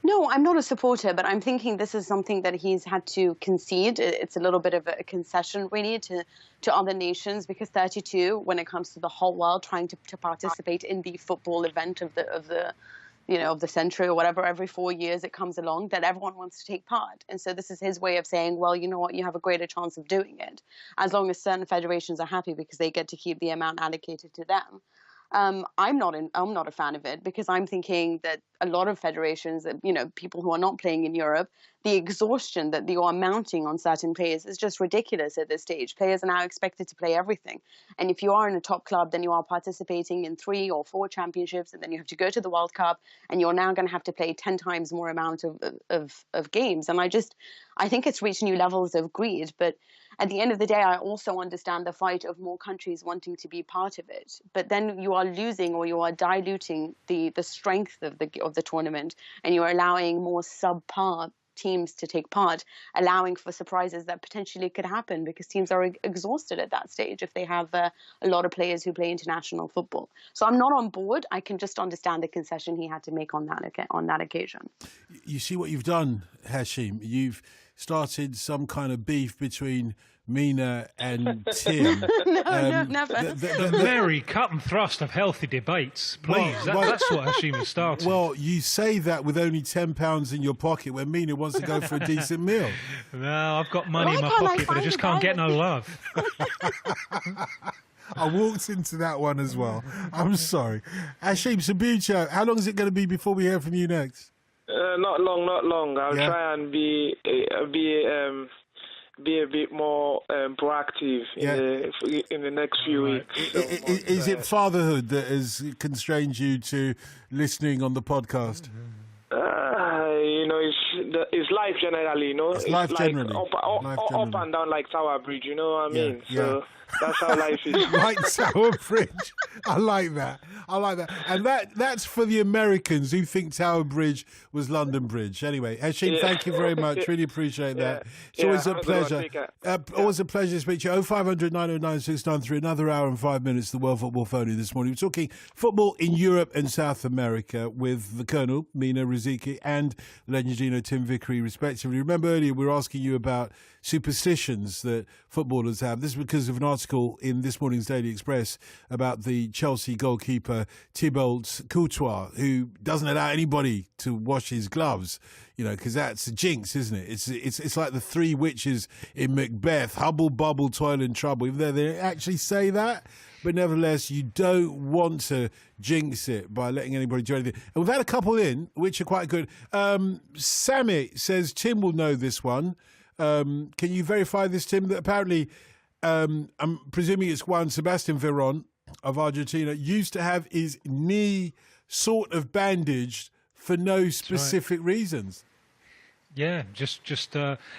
No, I'm not a supporter, but I'm thinking this is something that he's had to concede. It's a little bit of a concession, really, to other nations, because 32, when it comes to the whole world trying to participate in the football event of the century or whatever, every 4 years it comes along, that everyone wants to take part. And so this is his way of saying, well, you know what, you have a greater chance of doing it, as long as certain federations are happy because they get to keep the amount allocated to them. I'm not a fan of it, because I'm thinking that a lot of federations, people who are not playing in Europe, the exhaustion that you are mounting on certain players is just ridiculous at this stage. Players are now expected to play everything. And if you are in a top club, then you are participating in 3 or 4 championships, and then you have to go to the World Cup, and you're now going to have to play 10 times more amount of games. And I think it's reached new levels of greed. But at the end of the day, I also understand the fight of more countries wanting to be part of it. But then you are losing, or you are diluting the strength of the tournament, and you are allowing more subpar teams to take part, allowing for surprises that potentially could happen because teams are exhausted at that stage if they have a lot of players who play international football. So I'm not on board. I can just understand the concession he had to make on that occasion. You see what you've done, Hashim? You've started some kind of beef between Mina and Tim. No, never. The very cut and thrust of healthy debates, please. That's what Hashim has started. Well, you say that with only £10 in your pocket when Mina wants to go for a decent meal. No, I've got money in my pocket, but I just can't get no love. I walked into that one as well. I'm sorry. Hashim Sabucha, how long is it going to be before we hear from you next? Not long. I'll try and be a bit more proactive in the next few weeks. Is it fatherhood that has constrained you to listening on the podcast? It's life generally, It's life generally. Up and down like Tower Bridge, you know what I mean? So that's how life is. Like Tower Bridge. I like that. And that's for the Americans who think Tower Bridge was London Bridge. Anyway, Hashim, thank you very much. Really appreciate that. It's always a pleasure. Always a pleasure to speak to you. 0500 909 693. Another hour and 5 minutes, the World Football Phone this morning. We're talking football in Europe and South America with the Colonel, Mina Riziki, and Legendino Tim Vickery, respectively. Remember earlier we were asking you about superstitions that footballers have. This is because of an article in this morning's Daily Express about the Chelsea goalkeeper Thibaut Courtois, who doesn't allow anybody to wash his gloves, because that's a jinx, isn't it? It's like the three witches in Macbeth: hubble, bubble, toil and trouble. Even though they actually say that, but nevertheless, you don't want to jinx it by letting anybody do anything. And we've had a couple in, which are quite good. Sammy says Tim will know this one. Can you verify this, Tim? That apparently, I'm presuming it's Juan Sebastian Veron of Argentina, used to have his knee sort of bandaged for no specific reasons. Yeah,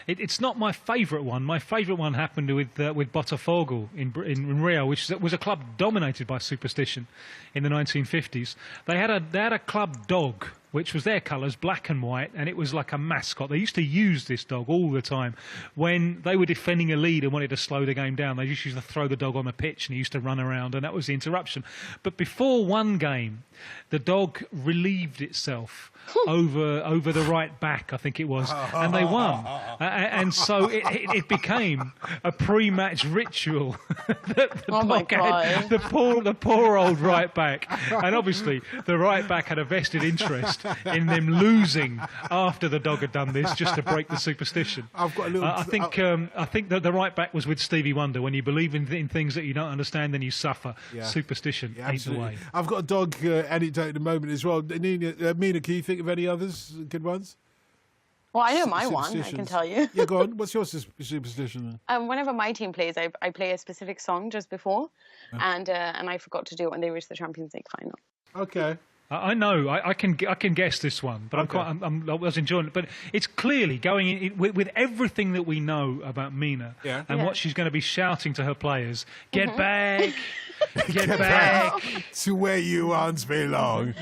it's not my favourite one. My favourite one happened with Botafogo in Rio, which was a club dominated by superstition in the 1950s. They had a club dog, which was their colours, black and white, and it was like a mascot. They used to use this dog all the time. When they were defending a lead and wanted to slow the game down, they just used to throw the dog on the pitch and he used to run around, and that was the interruption. But before one game, the dog relieved itself over the right back, I think it was, and they won. And so it became a pre-match ritual that the poor old right back, and obviously the right back had a vested interest in them losing after the dog had done this, just to break the superstition. I've got a little. I think that the right back was with Stevie Wonder. When you believe in things that you don't understand, then you suffer. Superstition ain't the way. I've got a dog anecdote at the moment as well. Mina, can you think of any others good ones? Well, I know my one, I can tell you. Yeah, go on. What's your superstition? Whenever my team plays, I play a specific song just before, and I forgot to do it when they reached the Champions League final. Okay. I know. I can guess this one, but I was enjoying it. But it's clearly going in with everything that we know about Mina and what she's going to be shouting to her players: "Get back, get back to where you once belong."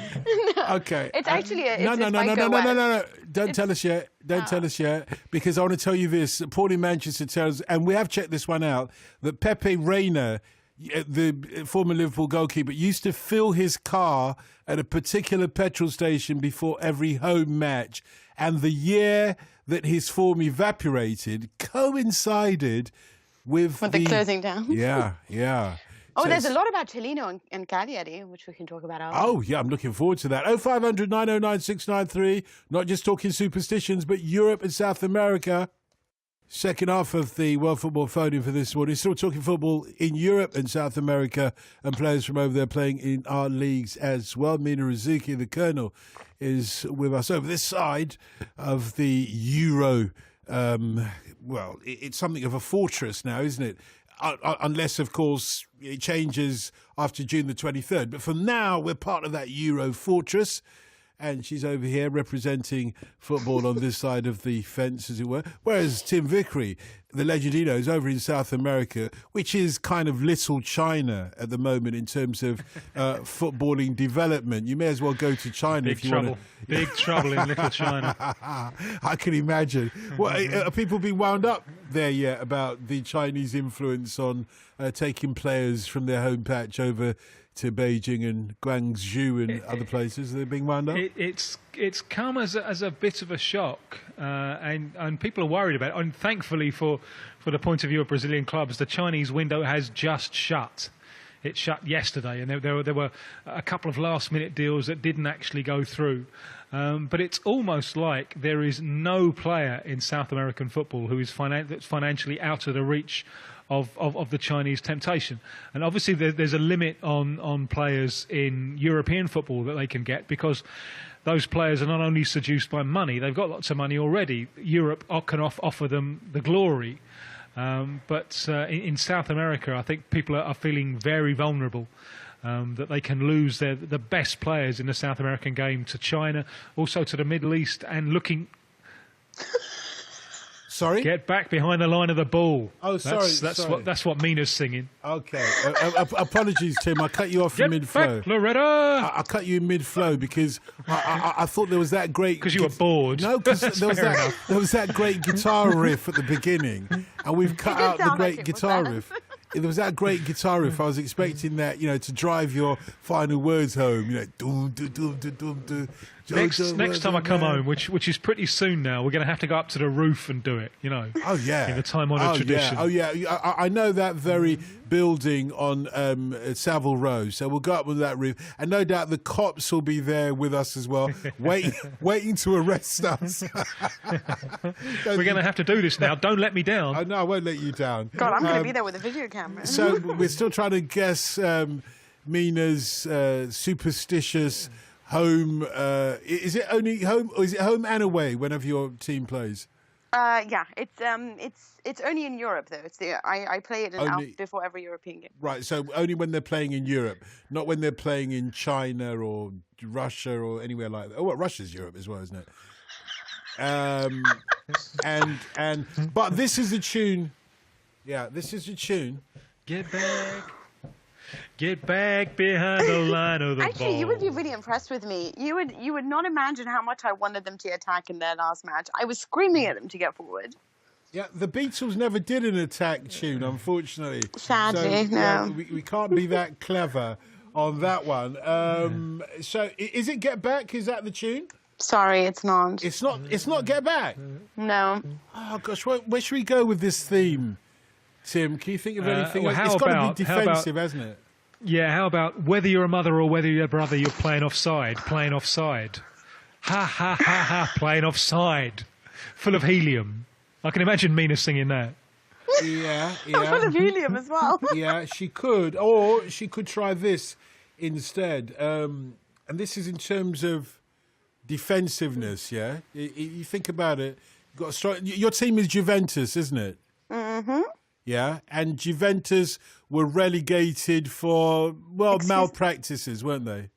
Okay. It's actually no. Don't tell us yet. Don't tell us yet, because I want to tell you this. Paul in Manchester tells, and we have checked this one out, that Pepe Reina, the former Liverpool goalkeeper, used to fill his car at a particular petrol station before every home match, and the year that his form evaporated coincided with the closing down. Yeah. Oh, so there's a lot about Torino and Cagliari, which we can talk about after. Oh, yeah, I'm looking forward to that. 0500 909 693. Not just talking superstitions, but Europe and South America. Second half of the World Football Phone for this morning. Still talking football in Europe and South America, and players from over there playing in our leagues as well. Mina Riziki, the Colonel, is with us over this side of the Euro. It's something of a fortress now, isn't it? Unless, of course, it changes after June the 23rd. But for now, we're part of that Euro fortress. and she's over here representing football on this side of the fence, as it were. Whereas Tim Vickery, the legend he knows, over in South America, which is kind of little China at the moment in terms of footballing development. You may as well go to China if you want to. Big trouble in little China. I can imagine. Well, are people being wound up there yet about the Chinese influence on taking players from their home patch over to Beijing and Guangzhou and other places? Are they being wound up? It's come as a bit of a shock, and people are worried about it. And thankfully, for the point of view of Brazilian clubs, the Chinese window has just shut. It shut yesterday, and there were a couple of last-minute deals that didn't actually go through. But it's almost like there is no player in South American football who is that's financially out of the reach of the Chinese temptation. And obviously there's a limit on players in European football that they can get, because those players are not only seduced by money, they've got lots of money already. Europe can offer them the glory. But in South America, I think people are feeling very vulnerable, that they can lose the best players in the South American game to China, also to the Middle East, and looking... Sorry? Get back behind the line of the ball. Oh, sorry. That's what Mina's singing. Okay. Apologies, Tim. I cut you off in mid-flow. Back, Loretta! I cut you in mid-flow because I thought there was that great... Because you were bored. No, because there was that great guitar riff at the beginning, and we've cut out the great guitar riff. There was that great guitar riff. I was expecting that, to drive your final words home. Doom, doom, doom, doom, doom, doom. Next time I come home, which is pretty soon now, we're going to have to go up to the roof and do it, Oh, yeah. In the time-honoured tradition. Yeah. Oh, yeah. I know that very building on Savile Row, so we'll go up with that roof. And no doubt the cops will be there with us as well, waiting to arrest us. We're going to have to do this now. Don't let me down. Oh, no, I won't let you down. God, I'm going to be there with a video camera. So we're still trying to guess Mina's superstitious home. Is it only home, or is it home and away whenever your team plays? Yeah, it's only in Europe though. I play it before every European game. Right, so only when they're playing in Europe, not when they're playing in China or Russia or anywhere like that. Oh, Russia's Europe as well, isn't it? But this is a tune. Yeah, this is a tune. Get back behind the line of the ball. Actually, you would be really impressed with me. You would not imagine how much I wanted them to attack in their last match. I was screaming at them to get forward. Yeah, the Beatles never did an attack tune, unfortunately. Sadly, so, no. We can't be that clever on that one. So, is it Get Back? Is that the tune? Sorry, it's not. It's not Get Back? No. Oh, gosh, where should we go with this theme, Tim? Can you think of anything? Well, it's got to be defensive, hasn't it? Yeah, how about whether you're a mother or whether you're a brother, you're playing offside. Playing offside. Ha, ha, ha, ha, playing offside. Full of helium. I can imagine Mina singing that. Yeah. Full of helium as well. Yeah, she could. Or she could try this instead. And this is in terms of defensiveness, yeah? You think about it. You've got a strong, your team is Juventus, isn't it? Mm-hmm. Yeah, and Juventus were relegated for, malpractices, weren't they?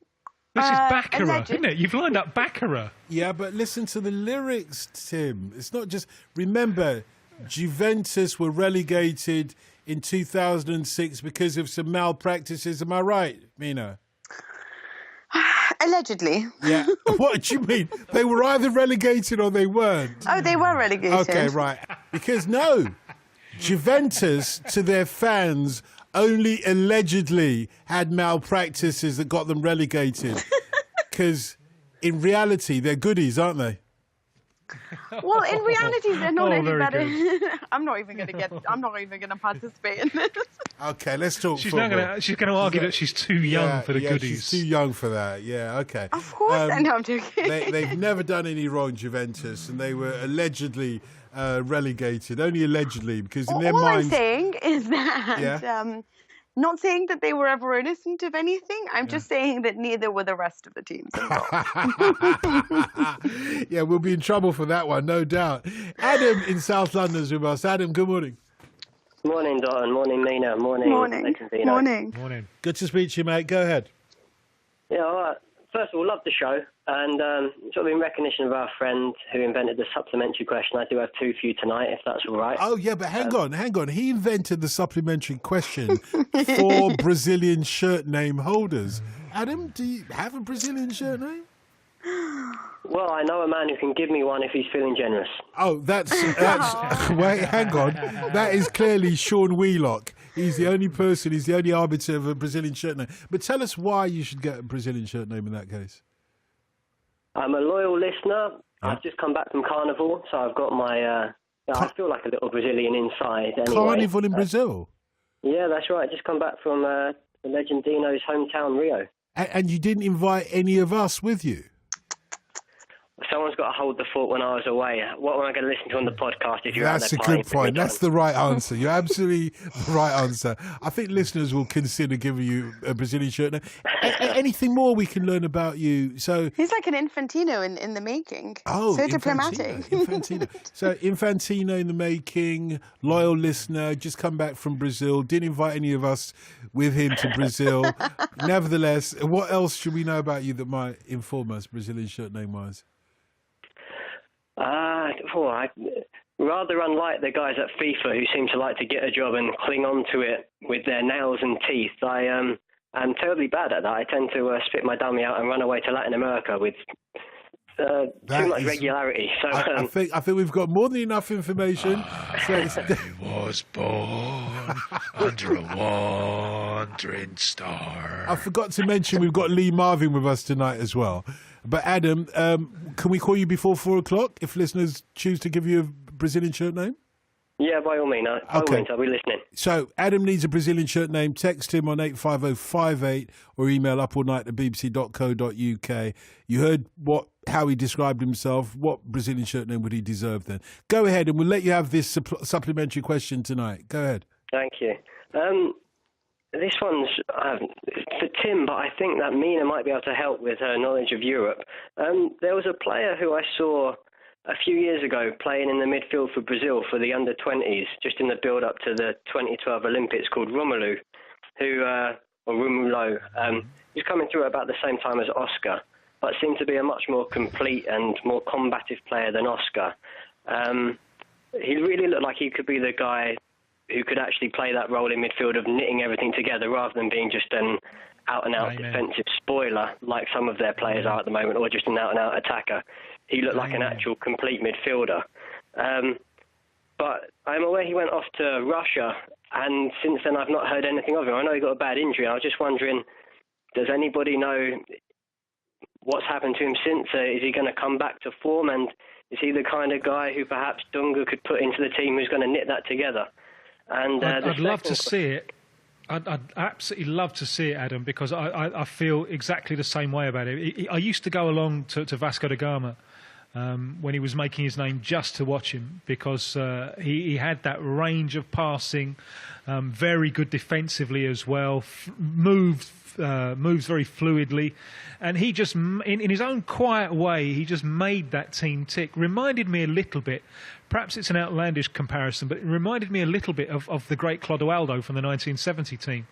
This is Baccarat, isn't it? You've lined up Baccarat. Yeah, but listen to the lyrics, Tim. It's not just... Remember, Juventus were relegated in 2006 because of some malpractices. Am I right, Mina? Allegedly. Yeah. What do you mean? They were either relegated or they weren't. Oh, they were relegated. Okay, right. Because, no, Juventus, to their fans... only allegedly had malpractices that got them relegated. Because in reality, they're goodies, aren't they? Well, in reality, they're not any better. I'm not even going to participate in this. Okay, let's talk she's football. She's going to argue that she's too young for the goodies. She's too young for that. Yeah, okay. Of course, I know, I'm joking. They've never done any wrong, Juventus, and they were allegedly relegated. Only allegedly, because in their minds... All I'm saying is that... not saying that they were ever innocent of anything. I'm just saying that neither were the rest of the teams involved. Yeah, we'll be in trouble for that one, no doubt. Adam in South London is with us. Adam, good morning. Morning, Don. Morning, Mina. Morning. Morning. Morning. Morning. Good to speak to you, mate. Go ahead. Yeah, all right. first of all, love the show. And sort of in recognition of our friend who invented the supplementary question, I do have two for you tonight, if that's all right. Oh, yeah, but hang on. He invented the supplementary question for Brazilian shirt name holders. Adam, do you have a Brazilian shirt name? Well, I know a man who can give me one if he's feeling generous. Oh, that's wait, hang on. That is clearly Sean Wheelock. He's the only arbiter of a Brazilian shirt name. But tell us why you should get a Brazilian shirt name in that case. I'm a loyal listener. Yeah. I've just come back from Carnival, so I've got my... I feel like a little Brazilian inside anyway. Carnival in Brazil? Yeah, that's right. I just come back from the legend Dino's hometown, Rio. And you didn't invite any of us with you? Someone's got to hold the fort when I was away. What am I going to listen to on the podcast if you're That's a good point. That's the right answer. You're absolutely the right answer. I think listeners will consider giving you a Brazilian shirt. Now, anything more we can learn about you? So he's like an Infantino in the making. Oh, so Infantino, diplomatic. Infantino. So Infantino in the making, loyal listener, just come back from Brazil, didn't invite any of us with him to Brazil. Nevertheless, what else should we know about you that might inform us, Brazilian shirt name-wise? Rather unlike the guys at FIFA who seem to like to get a job and cling on to it with their nails and teeth, I am terribly bad at that. I tend to spit my dummy out and run away to Latin America with too much regularity. So I think we've got more than enough information. I was born under a wandering star. I forgot to mention we've got Lee Marvin with us tonight as well. But Adam, can we call you before 4 o'clock if listeners choose to give you a Brazilian shirt name? Yeah, by all means. I'll be listening. So Adam needs a Brazilian shirt name. Text him on 85058 or email upallnight@bbc.co.uk. You heard how he described himself. What Brazilian shirt name would he deserve then? Go ahead and we'll let you have this supplementary question tonight. Go ahead. Thank you. This one's for Tim, but I think that Mina might be able to help with her knowledge of Europe. There was a player who I saw a few years ago playing in the midfield for Brazil for the under-20s, just in the build-up to the 2012 Olympics, called Romulo, who's coming through about the same time as Oscar, but seemed to be a much more complete and more combative player than Oscar. He really looked like he could be the guy who could actually play that role in midfield of knitting everything together rather than being just an out-and-out defensive spoiler like some of their players are at the moment, or just an out-and-out attacker. He looked like an actual complete midfielder. But I'm aware he went off to Russia, and since then I've not heard anything of him. I know he got a bad injury. I was just wondering, does anybody know what's happened to him since? Is he going to come back to form, and is he the kind of guy who perhaps Dunga could put into the team who's going to knit that together? And I'd love to see it. I'd absolutely love to see it, Adam, because I feel exactly the same way about it. I used to go along to Vasco da Gama when he was making his name just to watch him, because he had that range of passing, very good defensively as well, moves very fluidly, and he just, in his own quiet way, he just made that team tick. Reminded me a little bit, perhaps it's an outlandish comparison, but it reminded me a little bit of the great Clodoaldo from the 1970 team,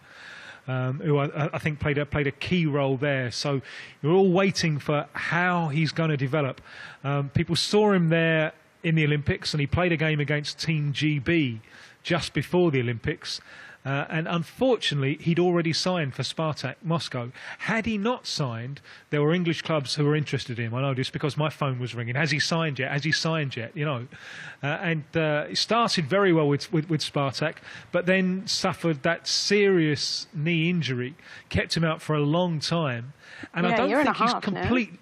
who I think played a key role there. So you're all waiting for how he's going to develop. People saw him there in the Olympics, and he played a game against Team GB just before the Olympics. And unfortunately, he'd already signed for Spartak Moscow. Had he not signed, there were English clubs who were interested in him. I know this because my phone was ringing. Has he signed yet? Has he signed yet? You know, and he started very well with Spartak, but then suffered that serious knee injury, kept him out for a long time. And I don't think he's complete.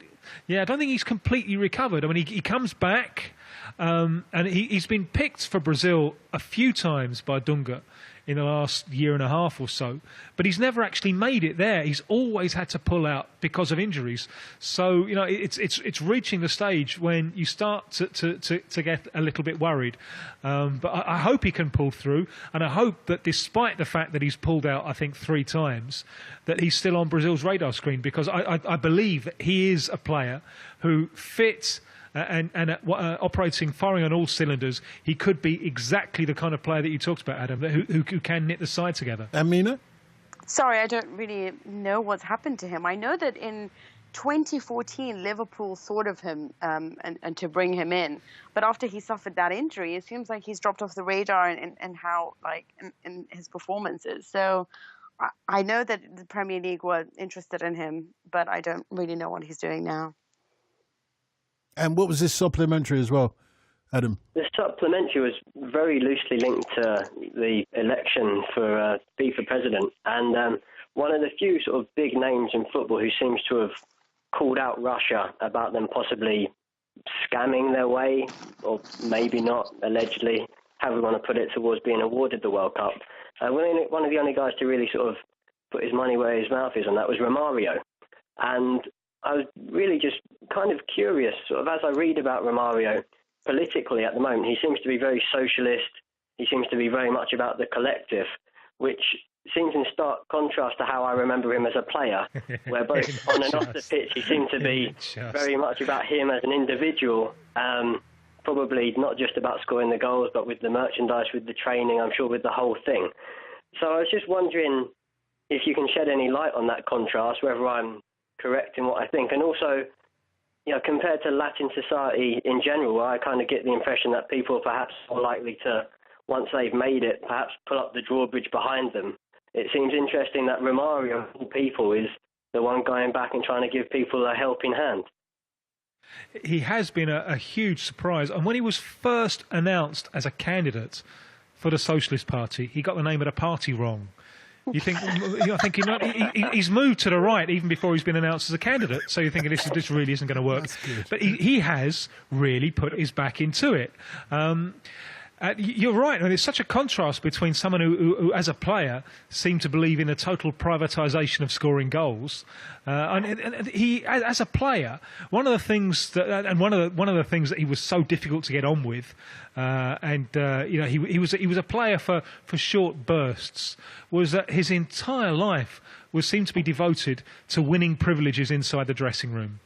Yeah, I don't think he's completely recovered. I mean, he comes back, and he's been picked for Brazil a few times by Dunga in the last year and a half or so, but he's never actually made it there. He's always had to pull out because of injuries. So, you know, it's reaching the stage when you start to get a little bit worried. But I hope he can pull through, and I hope that despite the fact that he's pulled out, I think, 3 times, that he's still on Brazil's radar screen, because I believe that he is a player who fits and operating, firing on all cylinders. He could be exactly the kind of player that you talked about, Adam, who can knit the side together. Amina? Sorry, I don't really know what's happened to him. I know that in 2014, Liverpool thought of him and to bring him in, but after he suffered that injury, it seems like he's dropped off the radar in how in his performances. So I know that the Premier League were interested in him, but I don't really know what he's doing now. And what was this supplementary as well, Adam? The supplementary was very loosely linked to the election for FIFA president, and one of the few sort of big names in football who seems to have called out Russia about them possibly scamming their way, or maybe not, allegedly, however we want to put it, towards being awarded the World Cup. One of the only guys to really sort of put his money where his mouth is, and that was Romario. And I was really just kind of curious, sort of as I read about Romario politically at the moment, he seems to be very socialist. He seems to be very much about the collective, which seems in stark contrast to how I remember him as a player, where both on and off the pitch he seemed to be very much about him as an individual, probably not just about scoring the goals, but with the merchandise, with the training, I'm sure with the whole thing. So I was just wondering if you can shed any light on that contrast, whether I'm correct in what I think, and also, you know, compared to Latin society in general, I kind of get the impression that people are perhaps more likely to, once they've made it, perhaps pull up the drawbridge behind them. It seems interesting that Romario, of all people, is the one going back and trying to give people a helping hand. He has been a huge surprise. And when he was first announced as a candidate for the Socialist Party, he got the name of the party wrong. You think, he's moved to the right even before he's been announced as a candidate. So you're thinking this really isn't going to work. But he has really put his back into it. You're right. I mean, it's such a contrast between someone who, as a player, seemed to believe in a total privatisation of scoring goals, and he, as a player, one of the things that he was so difficult to get on with, he was a player for short bursts, was that his entire life seemed to be devoted to winning privileges inside the dressing room.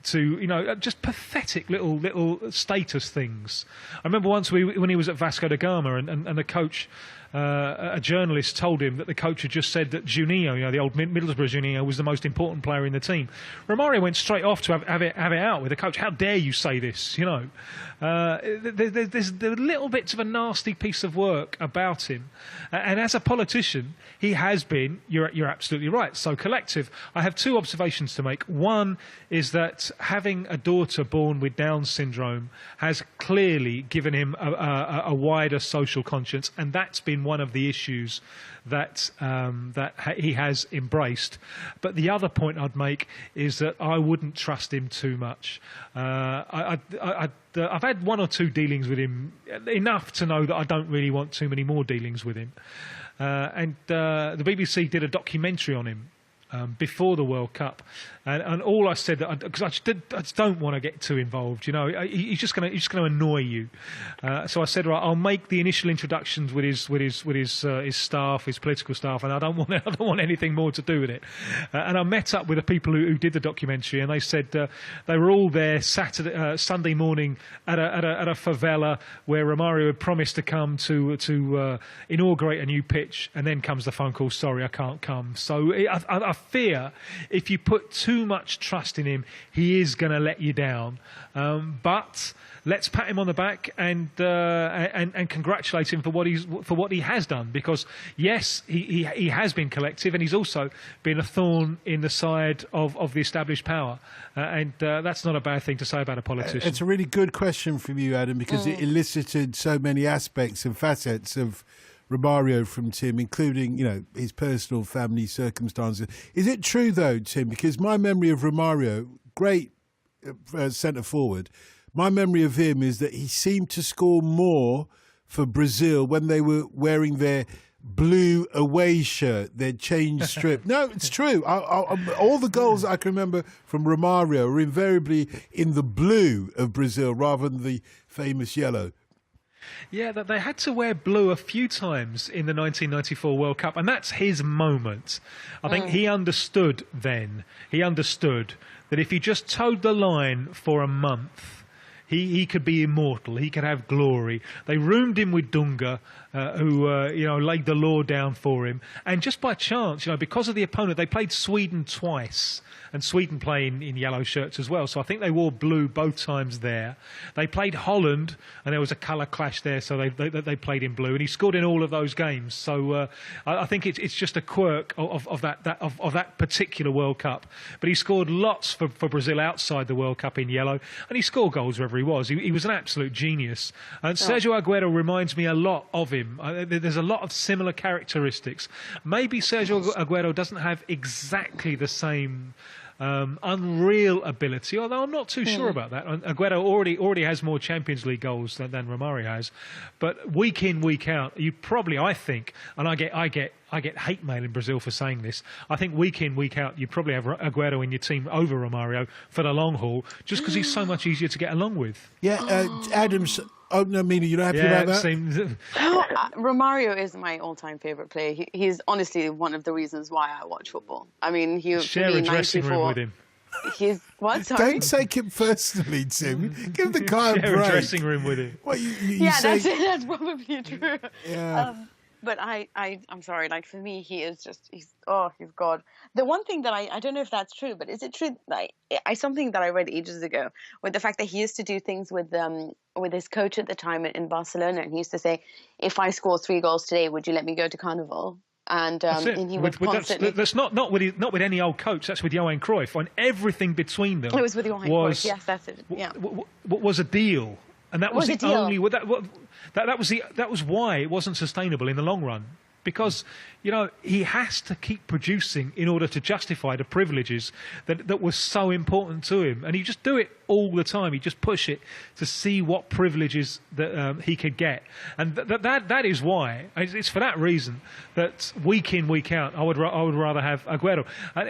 To, just pathetic little status things. I remember once when he was at Vasco da Gama and the coach, a journalist told him that the coach had just said that Juninho, the old Middlesbrough Juninho, was the most important player in the team. Romario went straight off to have it out with the coach. How dare you say this? There's little bits of a nasty piece of work about him. And as a politician, he has been, you're absolutely right, so collective. I have two observations to make. One is that having a daughter born with Down syndrome has clearly given him a wider social conscience, and that's been one of the issues that he has embraced. But the other point I'd make is that I wouldn't trust him too much. I've had one or two dealings with him, enough to know that I don't really want too many more dealings with him. And the BBC did a documentary on him before the World Cup, and all I said, because I just don't want to get too involved, he's just going to annoy you. So I said, right, I'll make the initial introductions with his staff, his political staff, and I don't want anything more to do with it. And I met up with the people who did the documentary, and they said they were all there Sunday morning at a favela where Romario had promised to come to inaugurate a new pitch, and then comes the phone call, sorry, I can't come. So I fear if you put too much trust in him, he is going to let you down. But let's pat him on the back and congratulate him for what he has done, because yes, he has been collective, and he's also been a thorn in the side of the established power, and that's not a bad thing to say about a politician. It's a really good question from you, Adam, because it elicited so many aspects and facets of Romario from Tim, including, his personal family circumstances. Is it true, though, Tim, because my memory of Romario, great centre forward, my memory of him is that he seemed to score more for Brazil when they were wearing their blue away shirt, their change strip. No, it's true. All the goals I can remember from Romario are invariably in the blue of Brazil rather than the famous yellow. Yeah, they had to wear blue a few times in the 1994 World Cup, and that's his moment. I think he understood then. He understood that if he just towed the line for a month, he could be immortal. He could have glory. They roomed him with Dunga, who laid the law down for him. And just by chance, because of the opponent, they played Sweden twice. And Sweden play in yellow shirts as well. So I think they wore blue both times there. They played Holland, and there was a colour clash there, so they played in blue. And he scored in all of those games. So I think it's just a quirk of that particular World Cup. But he scored lots for Brazil outside the World Cup in yellow, and he scored goals wherever he was. He was an absolute genius. And Sergio Aguero reminds me a lot of him. There's a lot of similar characteristics. Maybe Sergio Aguero doesn't have exactly the same unreal ability, although I'm not too sure about that. Aguero already has more Champions League goals than Romario has, but week in, week out, you probably, I think, and I get hate mail in Brazil for saying this, I think week in, week out, you'd probably have Aguero in your team over Romario for the long haul, just because he's so much easier to get along with. Yeah, Adams. Oh no, Mina, you're not happy about that? Romario is my all-time favourite player. He's honestly one of the reasons why I watch football. I mean, share a dressing room with him. He's what? Sorry? Don't take it personally, Tim. Give the guy a break. Share a dressing room with him. What, you say... that's probably true. Yeah. But I'm sorry, like for me, he's God. The one thing that I don't know if that's true, but is it true? Like, something that I read ages ago, with the fact that he used to do things with his coach at the time in Barcelona, and he used to say, "If I score 3 goals today, would you let me go to Carnival?" And he would constantly. That's not with any old coach. That's with Johan Cruyff. And everything between them. It was with Johan Cruyff. Yes, that's it. Yeah. Was a deal, and that was the only. That was why it wasn't sustainable in the long run. Because, he has to keep producing in order to justify the privileges that were so important to him. And he just do it all the time. He just push it to see what privileges that he could get. And that is why, it's for that reason that week in, week out, I would rather have Aguero.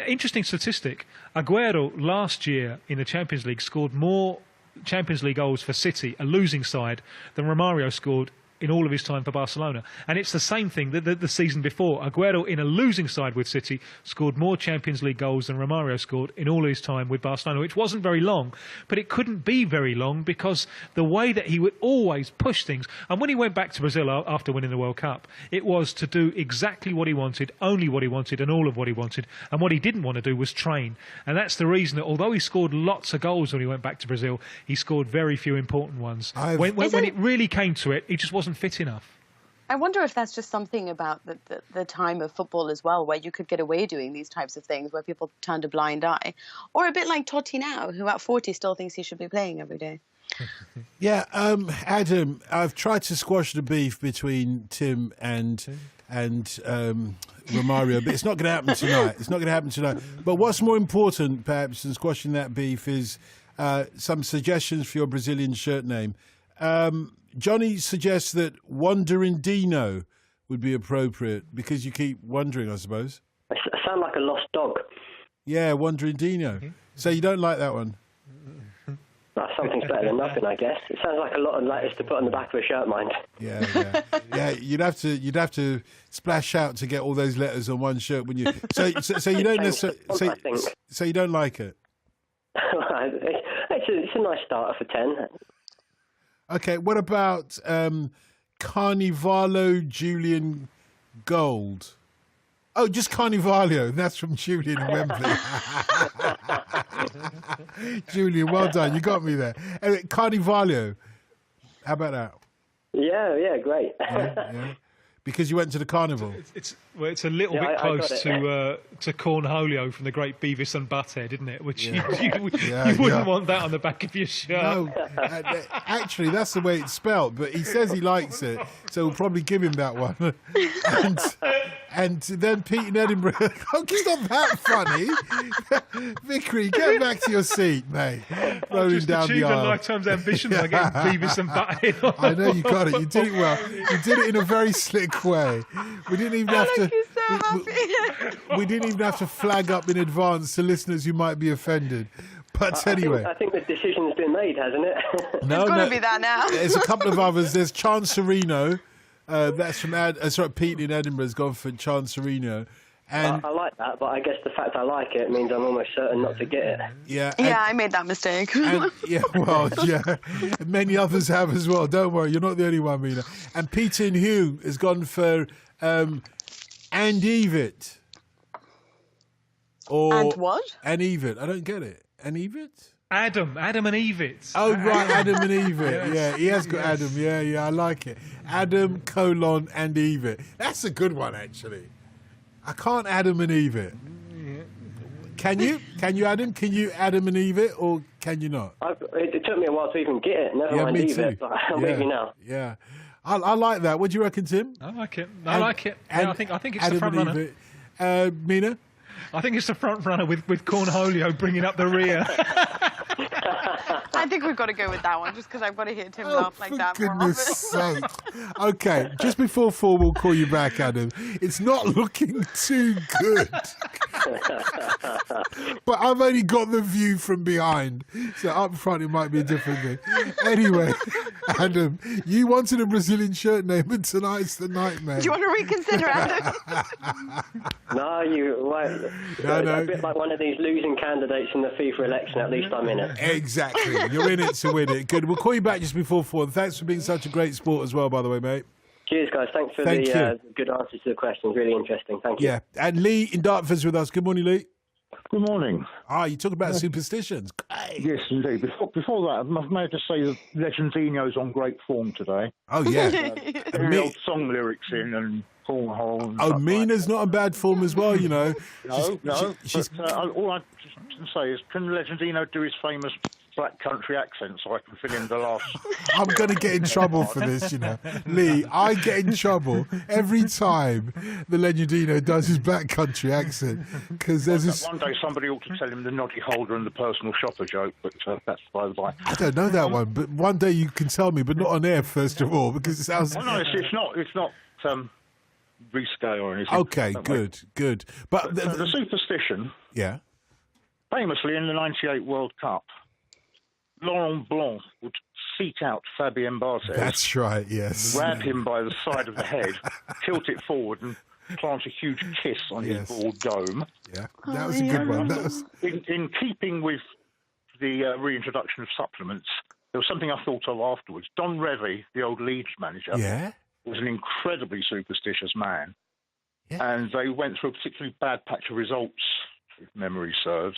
Interesting statistic, Aguero last year in the Champions League scored more Champions League goals for City, a losing side, than Romario scored in all of his time for Barcelona. And it's the same thing the season before. Aguero, in a losing side with City, scored more Champions League goals than Romario scored in all of his time with Barcelona, which wasn't very long. But it couldn't be very long because the way that he would always push things. And when he went back to Brazil after winning the World Cup, it was to do exactly what he wanted, only what he wanted, and all of what he wanted. And what he didn't want to do was train. And that's the reason that although he scored lots of goals when he went back to Brazil, he scored very few important ones. When it really came to it, he just wasn't fit enough. I wonder if that's just something about the time of football as well, where you could get away doing these types of things, where people turned a blind eye. Or a bit like Totti now, who at 40 still thinks he should be playing every day. Yeah, Adam, I've tried to squash the beef between Tim and Romario, but it's not going to happen tonight. But what's more important, perhaps, than squashing that beef is some suggestions for your Brazilian shirt name. Johnny suggests that Wanderindino would be appropriate because you keep wondering, I suppose. I sound like a lost dog. Yeah, Wanderindino. So you don't like that one? Well, something's better than nothing, I guess. It sounds like a lot of letters to put on the back of a shirt, mind. Yeah. You'd have to splash out to get all those letters on one shirt, wouldn't you? So you don't necessarily. So you don't like it. It's a nice starter for 10. Okay, what about Carnivalo Julian Gold? Oh, just Carnivalio. That's from Julian in Wembley. Julian, well done. You got me there. Carnivalio. How about that? Yeah, great. Yeah. Because you went to the carnival. It's a little bit close to Cornholio from the great Beavis and Butthead, isn't it? Which you wouldn't want that on the back of your shirt. No, actually, that's the way it's spelt. But he says he likes it, so we'll probably give him that one. And then Pete in Edinburgh. Oh, stop that funny. Vickery, get back to your seat, mate. Rolling down the aisle. A lifetime's ambition by getting Beavis and Butthead. I know you got it. You did it well. You did it in a very slick way. We didn't even have to. We didn't even have to flag up in advance to listeners who might be offended. But anyway, I think the decision's been made, hasn't it? It's got to be that now. There's a couple of others. There's Chancerino. That's from Pete in Edinburgh has gone for Chancerino. And I like that, but I guess the fact I like it means I'm almost certain not to get it. yeah, I made that mistake. and, many others have as well. Don't worry, you're not the only one, Mina. And Peter and Hugh has gone for and Evit. And what? And Evit. I don't get it. And Evit? Adam and Evit. Oh, right, Adam and Evit. Yeah, he has got Adam. Yeah, I like it. Adam, and Evit. That's a good one, actually. I can't Adam and Evit. Can you? Can you, Adam? Can you Adam and Evit, or can you not? It took me a while to even get it. Never mind Evit, but I'm with you now. Yeah. I like that. What do you reckon, Tim? I like it. I like it. Yeah, I think it's Adam the front and runner. Evit. Mina? I think it's the front runner with Cornholio bringing up the rear. I think we've got to go with that one, just because I've got to hear Tim laugh like that more Goodness often. sake. Okay, just before 4, we'll call you back, Adam. It's not looking too good. But I've only got the view from behind, so up front it might be a different thing. Anyway, Adam, you wanted a Brazilian shirt name, and tonight's the nightmare. Do you want to reconsider, Adam? No, you right. No. A bit like one of these losing candidates in the FIFA election. At least I'm in it. Exactly. You're in it to win it. Good. We'll call you back just before 4. Thanks for being such a great sport as well, by the way, mate. Cheers, guys. Thanks for Thank the good answers to the questions. Really interesting. Thank you. Yeah. And Lee in Dartford's with us. Good morning, Lee. Good morning. You talk about superstitions. Yes, indeed. Before that, I may have to say that Legendino's on great form today. Oh, yeah. Getting the old song lyrics in and cornhole. And stuff Mina's not in bad form as well, you know. She's, all I can say is, can Legendino do his famous black country accent so I can fill in the last... I'm going to get in trouble for this, you know. Lee, I get in trouble every time the Legendino does his black country accent. Because there's this... One day somebody ought to tell him the noddy holder and the personal shopper joke, but that's by the by. I don't know that one, but one day you can tell me, but not on air, first of all, because it sounds... Well, no, it's not risque or anything. Okay, good. But the superstition... Yeah. Famously, in the 98 World Cup, Laurent Blanc would seek out Fabien Barthez. That's right, yes. Grab him by the side of the head, tilt it forward, and plant a huge kiss on his bald dome. Yeah, that was a good one. That was... In keeping with the reintroduction of supplements, there was something I thought of afterwards. Don Revie, the old Leeds manager, was an incredibly superstitious man. Yeah. And they went through a particularly bad patch of results, if memory serves.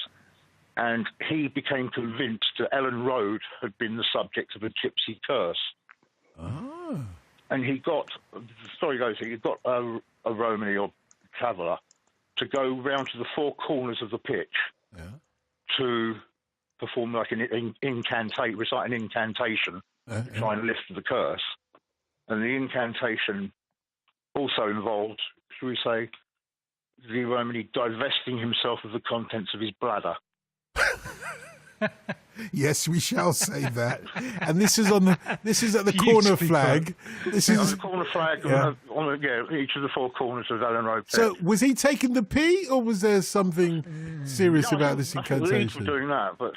And he became convinced that Ellen Road had been the subject of a gypsy curse. Oh. And he got, the story goes, he got a Romany or traveller to go round to the 4 corners of the pitch to perform like recite an incantation to try and lift the curse. And the incantation also involved, shall we say, the Romany divesting himself of the contents of his bladder. Yes, we shall say that. And this is at the corner flag. This is the corner flag on each of the 4 corners of Ellen Road. So was he taking the pee, or was there something serious about this incantation? Leeds were doing that, but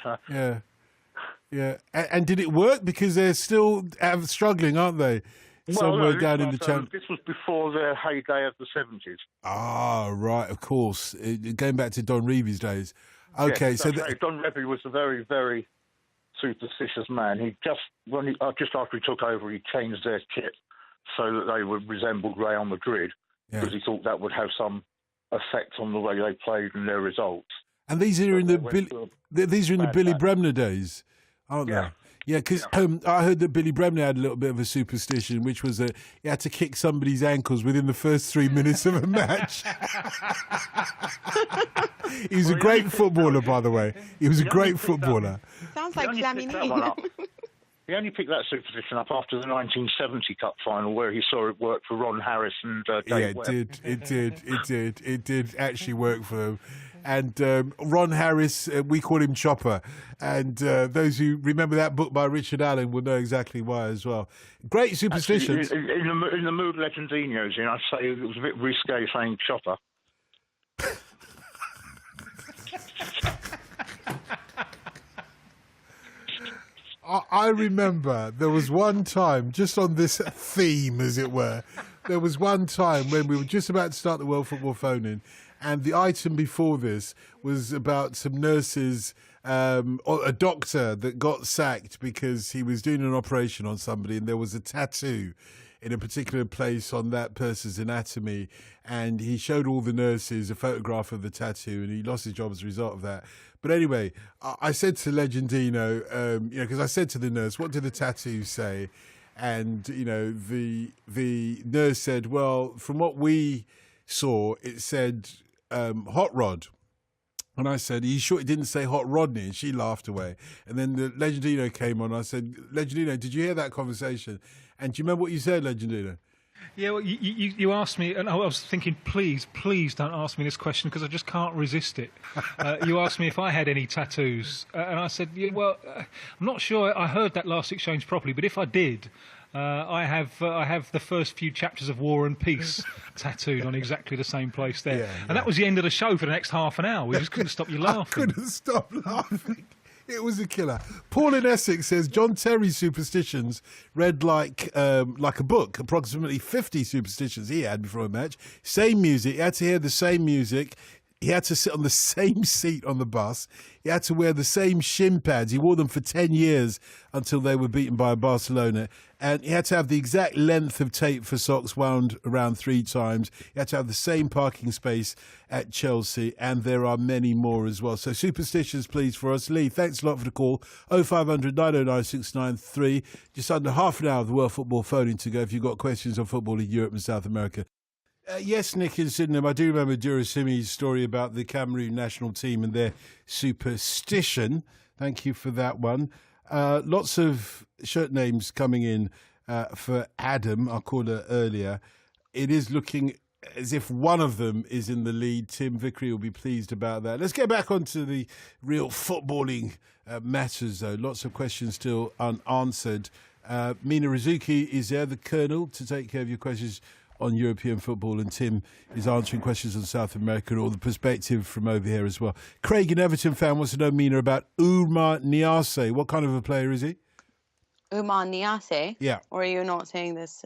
yeah. And did it work? Because they're still struggling, aren't they? Somewhere down in the Champions. This was before their heyday of the 70s. Ah, right, of course. Going back to Don Revie's days. Okay, yes, so Don Revie was a very, very superstitious man. Just after he took over, he changed their kit so that they would resemble Real Madrid, because he thought that would have some effect on the way they played and their results. And these are in the Billy Bremner days, aren't they? Yeah, because I heard that Billy Bremner had a little bit of a superstition, which was that he had to kick somebody's ankles within the first 3 minutes of a match. He was a great footballer, by the way. He was a great footballer. Sounds like Flamini. He only picked that superstition up after the 1970 Cup final, where he saw it work for Ron Harris and Dave Webb. It did actually work for them. And Ron Harris, we call him Chopper. And those who remember that book by Richard Allen will know exactly why as well. Great superstitions. Actually, in the mood Legendino's in, I'd say it was a bit risque saying Chopper. I remember there was one time, just on this theme, as it were, there was one time when we were just about to start the World Football Phone-In, And the item before this was about some nurses, or a doctor that got sacked because he was doing an operation on somebody and there was a tattoo in a particular place on that person's anatomy, and he showed all the nurses a photograph of the tattoo, and he lost his job as a result of that. But anyway, I said to Legendino, because I said to the nurse, what did the tattoo say? And, the nurse said, well, from what we saw, it said hot rod. And I said, are you sure it didn't say Hot Rodney? And she laughed away. And then the Legendino came on. I said, Legendino, did you hear that conversation? And do you remember what you said, Legendino? Yeah, well, you asked me, and I was thinking, please don't ask me this question because I just can't resist it. You asked me if I had any tattoos, and I said, I'm not sure I heard that last exchange properly, but if I did, I have the first few chapters of War and Peace tattooed on exactly the same place there. And that was the end of the show for the next half an hour. We just couldn't stop you laughing. I couldn't stop laughing. It was a killer. Paul in Essex says John Terry's superstitions read like a book. Approximately 50 superstitions he had before a match. Same music. He had to hear the same music. He had to sit on the same seat on the bus. He had to wear the same shin pads. He wore them for 10 years until they were beaten by Barcelona. And he had to have the exact length of tape for socks wound around 3 times. He had to have the same parking space at Chelsea. And there are many more as well. So superstitions, please, for us. Lee, thanks a lot for the call. 0500 909 693. Just under half an hour of the World Football phone-in to go if you've got questions on football in Europe and South America. Yes, Nick in Sydenham. I do remember Durasimi's story about the Cameroon national team and their superstition. Thank you for that one. Lots of shirt names coming in for Adam, our caller earlier. It is looking as if one of them is in the lead. Tim Vickery will be pleased about that. Let's get back onto the real footballing matters, though. Lots of questions still unanswered. Mina Rizuki is there, the Colonel, to take care of your questions on European football, and Tim is answering questions on South America or the perspective from over here as well. Craig, an Everton fan, wants to know, Mina, about Oumar Niasse. What kind of a player is he? Oumar Niasse? Yeah. Or are you not saying this?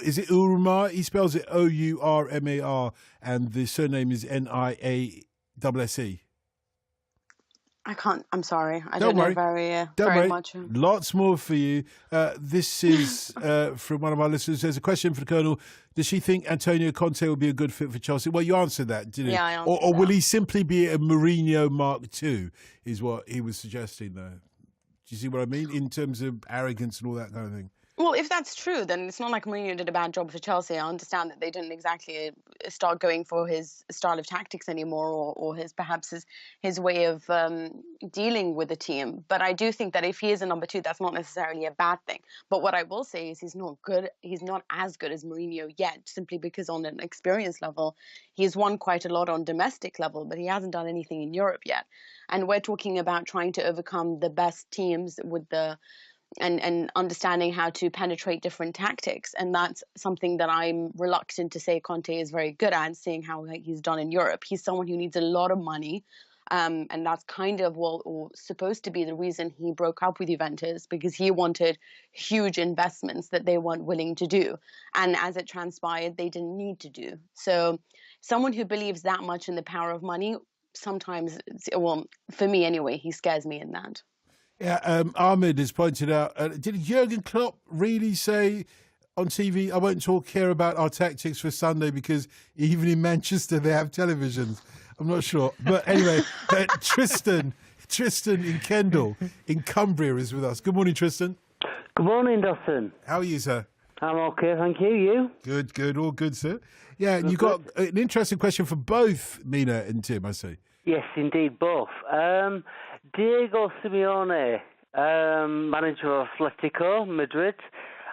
Is it Oumar? He spells it Ourmar, and the surname is Niasse. I can't. I'm sorry. I don't know worry. very much. Lots more for you. This is from one of our listeners. There's a question for the Colonel. Does she think Antonio Conte will be a good fit for Chelsea? Well, you answered that, didn't you? Yeah, I answered or will he simply be a Mourinho Mark II, is what he was suggesting, though. Do you see what I mean? In terms of arrogance and all that kind of thing. Well, if that's true, then it's not like Mourinho did a bad job for Chelsea. I understand that they didn't exactly start going for his style of tactics anymore, or his way of dealing with the team. But I do think that if he is a number 2, that's not necessarily a bad thing. But what I will say is he's not good. He's not as good as Mourinho yet, simply because on an experience level, he's won quite a lot on domestic level, but he hasn't done anything in Europe yet. And we're talking about trying to overcome the best teams with the and understanding how to penetrate different tactics. And that's something that I'm reluctant to say Conte is very good at, seeing how he's done in Europe. He's someone who needs a lot of money. And that's kind of supposed to be the reason he broke up with Juventus, because he wanted huge investments that they weren't willing to do. And as it transpired, they didn't need to do. So someone who believes that much in the power of money, sometimes, for me anyway, he scares me in that. Yeah, Ahmed has pointed out, did Jurgen Klopp really say on TV, I won't talk here about our tactics for Sunday because even in Manchester they have televisions? I'm not sure. But anyway, Tristan in Kendal, in Cumbria, is with us. Good morning, Tristan. Good morning, Dawson. How are you, sir? I'm okay, thank you. You? Good, all good, sir. Yeah, and you got an interesting question for both Mina and Tim, I see. Yes, indeed, both. Diego Simeone, manager of Atletico Madrid.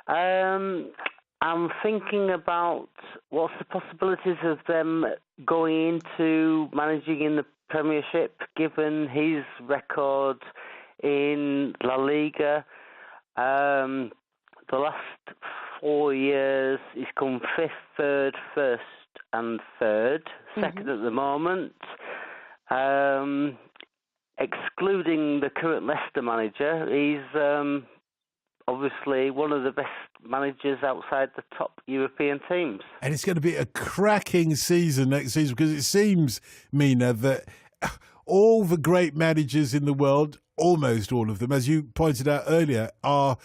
I'm thinking about what's the possibilities of them going into managing in the Premiership, given his record in La Liga. The last 4 years, he's come 5th, 3rd, 1st and 3rd, 2nd at the moment. Excluding the current Leicester manager, he's obviously one of the best managers outside the top European teams. And it's going to be a cracking season next season, because it seems, Mina, that all the great managers in the world, almost all of them, as you pointed out earlier, are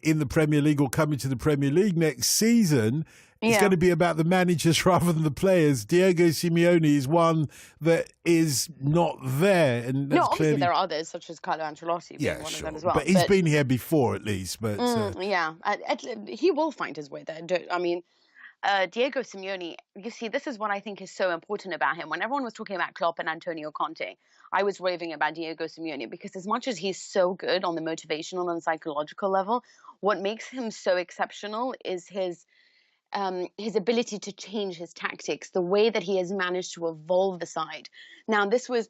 in the Premier League or coming to the Premier League next season. It's going to be about the managers rather than the players. Diego Simeone is one that is not there. And that's obviously clearly... there are others, such as Carlo Ancelotti being one of them as well. But he's been here before, at least. But he will find his way there. I mean, Diego Simeone, you see, this is what I think is so important about him. When everyone was talking about Klopp and Antonio Conte, I was raving about Diego Simeone, because as much as he's so good on the motivational and psychological level, what makes him so exceptional is his ability to change his tactics, the way that he has managed to evolve the side. Now, this was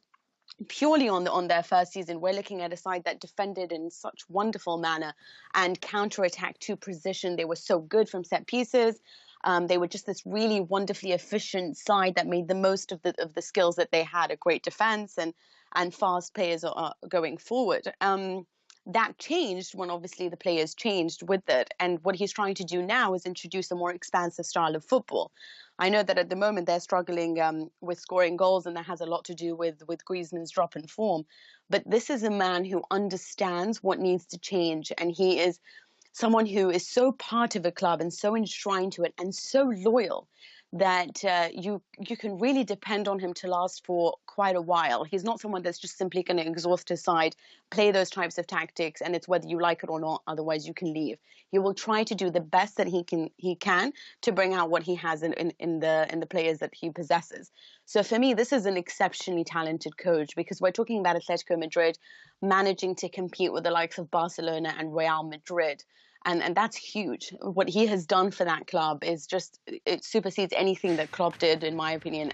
purely on their first season. We're looking at a side that defended in such wonderful manner and counterattacked to position. They were so good from set pieces. They were just this really wonderfully efficient side that made the most of the skills that they had, a great defense and fast players going forward. That changed when obviously the players changed with it. And what he's trying to do now is introduce a more expansive style of football. I know that at the moment they're struggling with scoring goals, and that has a lot to do with Griezmann's drop in form. But this is a man who understands what needs to change, and he is someone who is so part of a club and so enshrined to it and so loyal that you can really depend on him to last for quite a while. He's not someone that's just simply going to exhaust his side, play those types of tactics, and it's whether you like it or not, otherwise you can leave. He will try to do the best that he can to bring out what he has in the players that he possesses. So for me, this is an exceptionally talented coach, because we're talking about Atletico Madrid managing to compete with the likes of Barcelona and Real Madrid. And that's huge. What he has done for that club is just, it supersedes anything that Klopp did, in my opinion,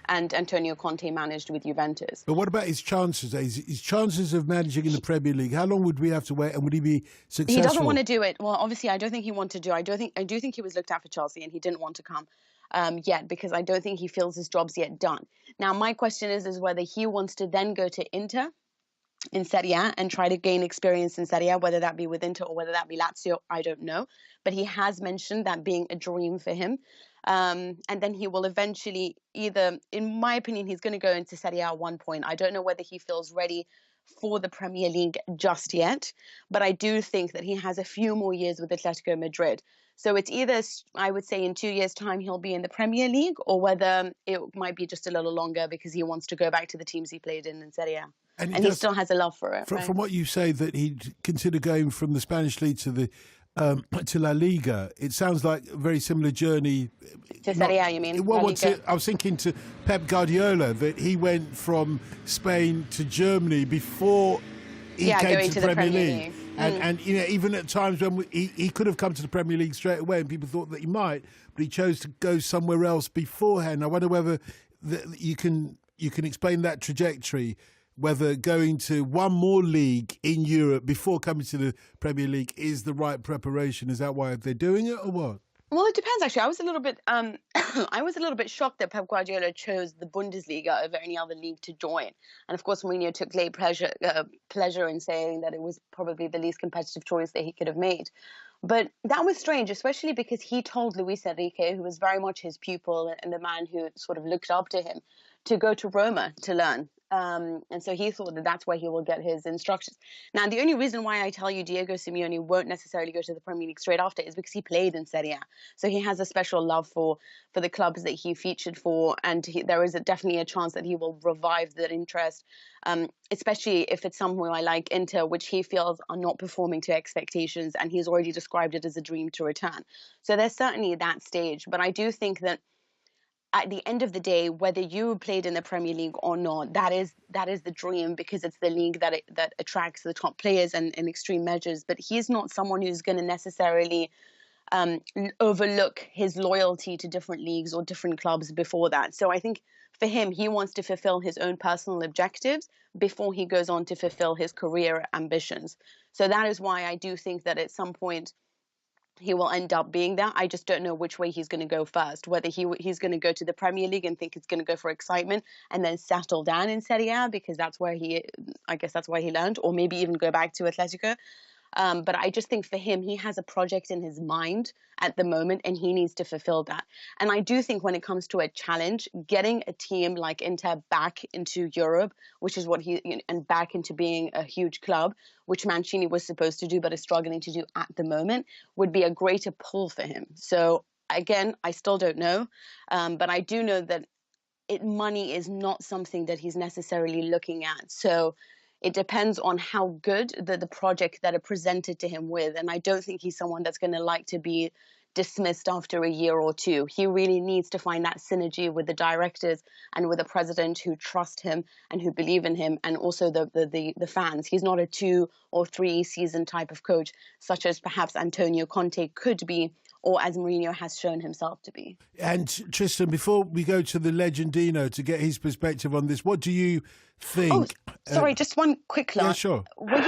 and Antonio Conte managed with Juventus. But what about his chances? His chances of managing in the Premier League? How long would we have to wait, and would he be successful? He doesn't want to do it. Well, obviously, I don't think he wanted to. I do think he was looked at for Chelsea, and he didn't want to come yet, because I don't think he feels his job's yet done. Now, my question is whether he wants to then go to Inter in Serie A and try to gain experience in Serie A, whether that be with Inter or whether that be Lazio, I don't know. But he has mentioned that being a dream for him. And then he will eventually either, in my opinion, he's going to go into Serie A at one point. I don't know whether he feels ready for the Premier League just yet, but I do think that he has a few more years with Atletico Madrid. So it's either, I would say, in 2 years' time he'll be in the Premier League, or whether it might be just a little longer because he wants to go back to the teams he played in Serie A. And he still has a love for it. From what you say, that he'd consider going from the Spanish league to the to La Liga, it sounds like a very similar journey. To Serie A, you mean? Well, I was thinking to Pep Guardiola, that he went from Spain to Germany before he came to the Premier League. And you know, even at times when he could have come to the Premier League straight away, and people thought that he might, but he chose to go somewhere else beforehand. I wonder whether you can explain that trajectory, whether going to one more league in Europe before coming to the Premier League is the right preparation. Is that why they're doing it, or what? Well, it depends, actually. I was a little bit I was a little bit shocked that Pep Guardiola chose the Bundesliga over any other league to join. And of course, Mourinho took great pleasure in saying that it was probably the least competitive choice that he could have made. But that was strange, especially because he told Luis Enrique, who was very much his pupil and the man who sort of looked up to him, to go to Roma to learn. And so he thought that that's where he will get his instructions. Now, the only reason why I tell you Diego Simeone won't necessarily go to the Premier League straight after is because he played in Serie A. So he has a special love for the clubs that he featured for, and there is definitely a chance that he will revive that interest, especially if it's somewhere like Inter, which he feels are not performing to expectations, and he's already described it as a dream to return. So there's certainly that stage. But I do think that at the end of the day, whether you played in the Premier League or not, that is the dream, because it's the league that attracts the top players and in extreme measures. But he's not someone who's going to necessarily overlook his loyalty to different leagues or different clubs before that. So I think for him, he wants to fulfill his own personal objectives before he goes on to fulfill his career ambitions. So that is why I do think that at some point he will end up being there. I just don't know which way he's going to go first, whether he's going to go to the Premier League and think it's going to go for excitement and then settle down in Serie A because that's where I guess that's where he learned, or maybe even go back to Atletico. But I just think for him, he has a project in his mind at the moment, and he needs to fulfill that. And I do think when it comes to a challenge, getting a team like Inter back into Europe, which is what and back into being a huge club, which Mancini was supposed to do but is struggling to do at the moment, would be a greater pull for him. So again, I still don't know, but I do know that money is not something that he's necessarily looking at. So it depends on how good the project that are presented to him with. And I don't think he's someone that's going to like to be dismissed after a year or two. He really needs to find that synergy with the directors and with the president who trust him and who believe in him, and also the fans. He's not a 2 or 3 season type of coach, such as perhaps Antonio Conte could be, or as Mourinho has shown himself to be. And Tristan, before we go to the Legendino to get his perspective on this, what do you think? Oh, sorry, just one quick line. Yeah, sure. Were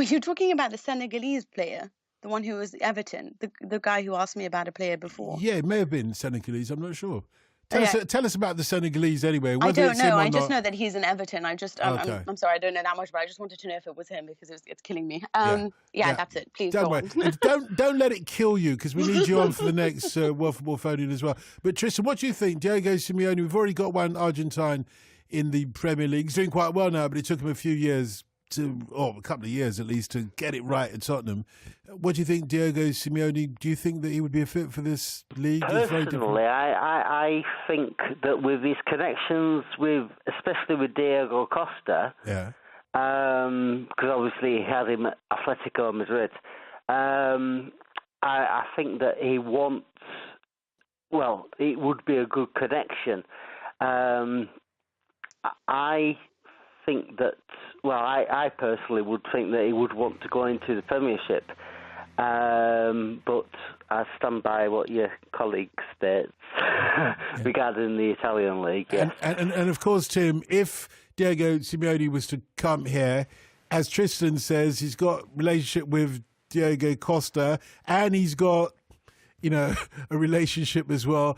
you talking about the Senegalese player, the one who was Everton, the guy who asked me about a player before? Yeah, it may have been Senegalese. I'm not sure. Tell us about the Senegalese anyway. I don't know. I just not. know that he's in Everton. I'm sorry, I don't know that much, but I just wanted to know if it was him because it's killing me. Yeah, that's it. Please don't go worry. on. And don't let it kill you, because we need you on for the next World Football Phone-In as well. But Tristan, what do you think? Diego Simeone, we've already got one Argentine in the Premier League. He's doing quite well now, but it took him a couple of years at least, to get it right at Tottenham. What do you think, Diego Simeone? Do you think that he would be a fit for this league? Personally, I think that with his connections especially with Diego Costa, because obviously he had him at Atletico Madrid, I think that he wants, it would be a good connection. I think that, I personally would think that he would want to go into the Premiership, but I stand by what your colleague states regarding the Italian league. Yes. And of course, Tim, if Diego Simeone was to come here, as Tristan says, he's got a relationship with Diego Costa, and he's got a relationship as well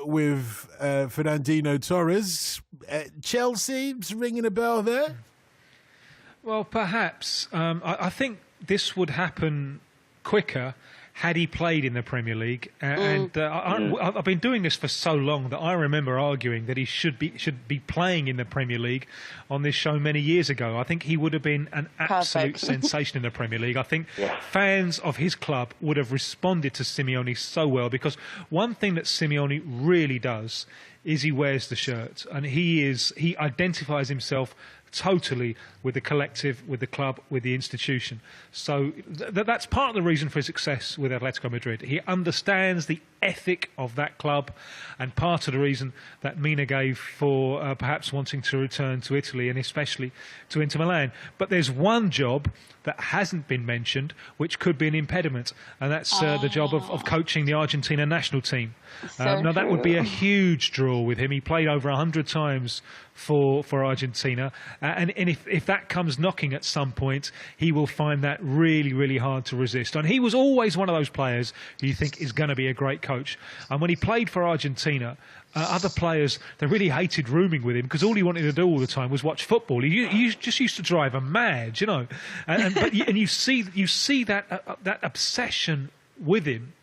with Fernandinho Torres. Chelsea's ringing a bell there? Well, perhaps. I think this would happen quicker had he played in the Premier League. I've been doing this for so long that I remember arguing that he should be playing in the Premier League on this show many years ago. I think he would have been an absolute sensation in the Premier League. I think fans of his club would have responded to Simeone so well, because one thing that Simeone really does is he wears the shirt, and he identifies himself totally with the collective, with the club, with the institution. So that's part of the reason for his success with Atletico Madrid. He understands the ethic of that club, and part of the reason that Mina gave for perhaps wanting to return to Italy, and especially to Inter Milan. But there's one job that hasn't been mentioned, which could be an impediment, and that's the job of coaching the Argentina national team. Now, that would be a huge draw with him. He played over 100 times for Argentina, and if that comes knocking at some point, he will find that really, really hard to resist. And he was always one of those players who you think is going to be a great coach. And when he played for Argentina, other players, they really hated rooming with him, because all he wanted to do all the time was watch football. He just used to drive him mad, But you see that obsession with him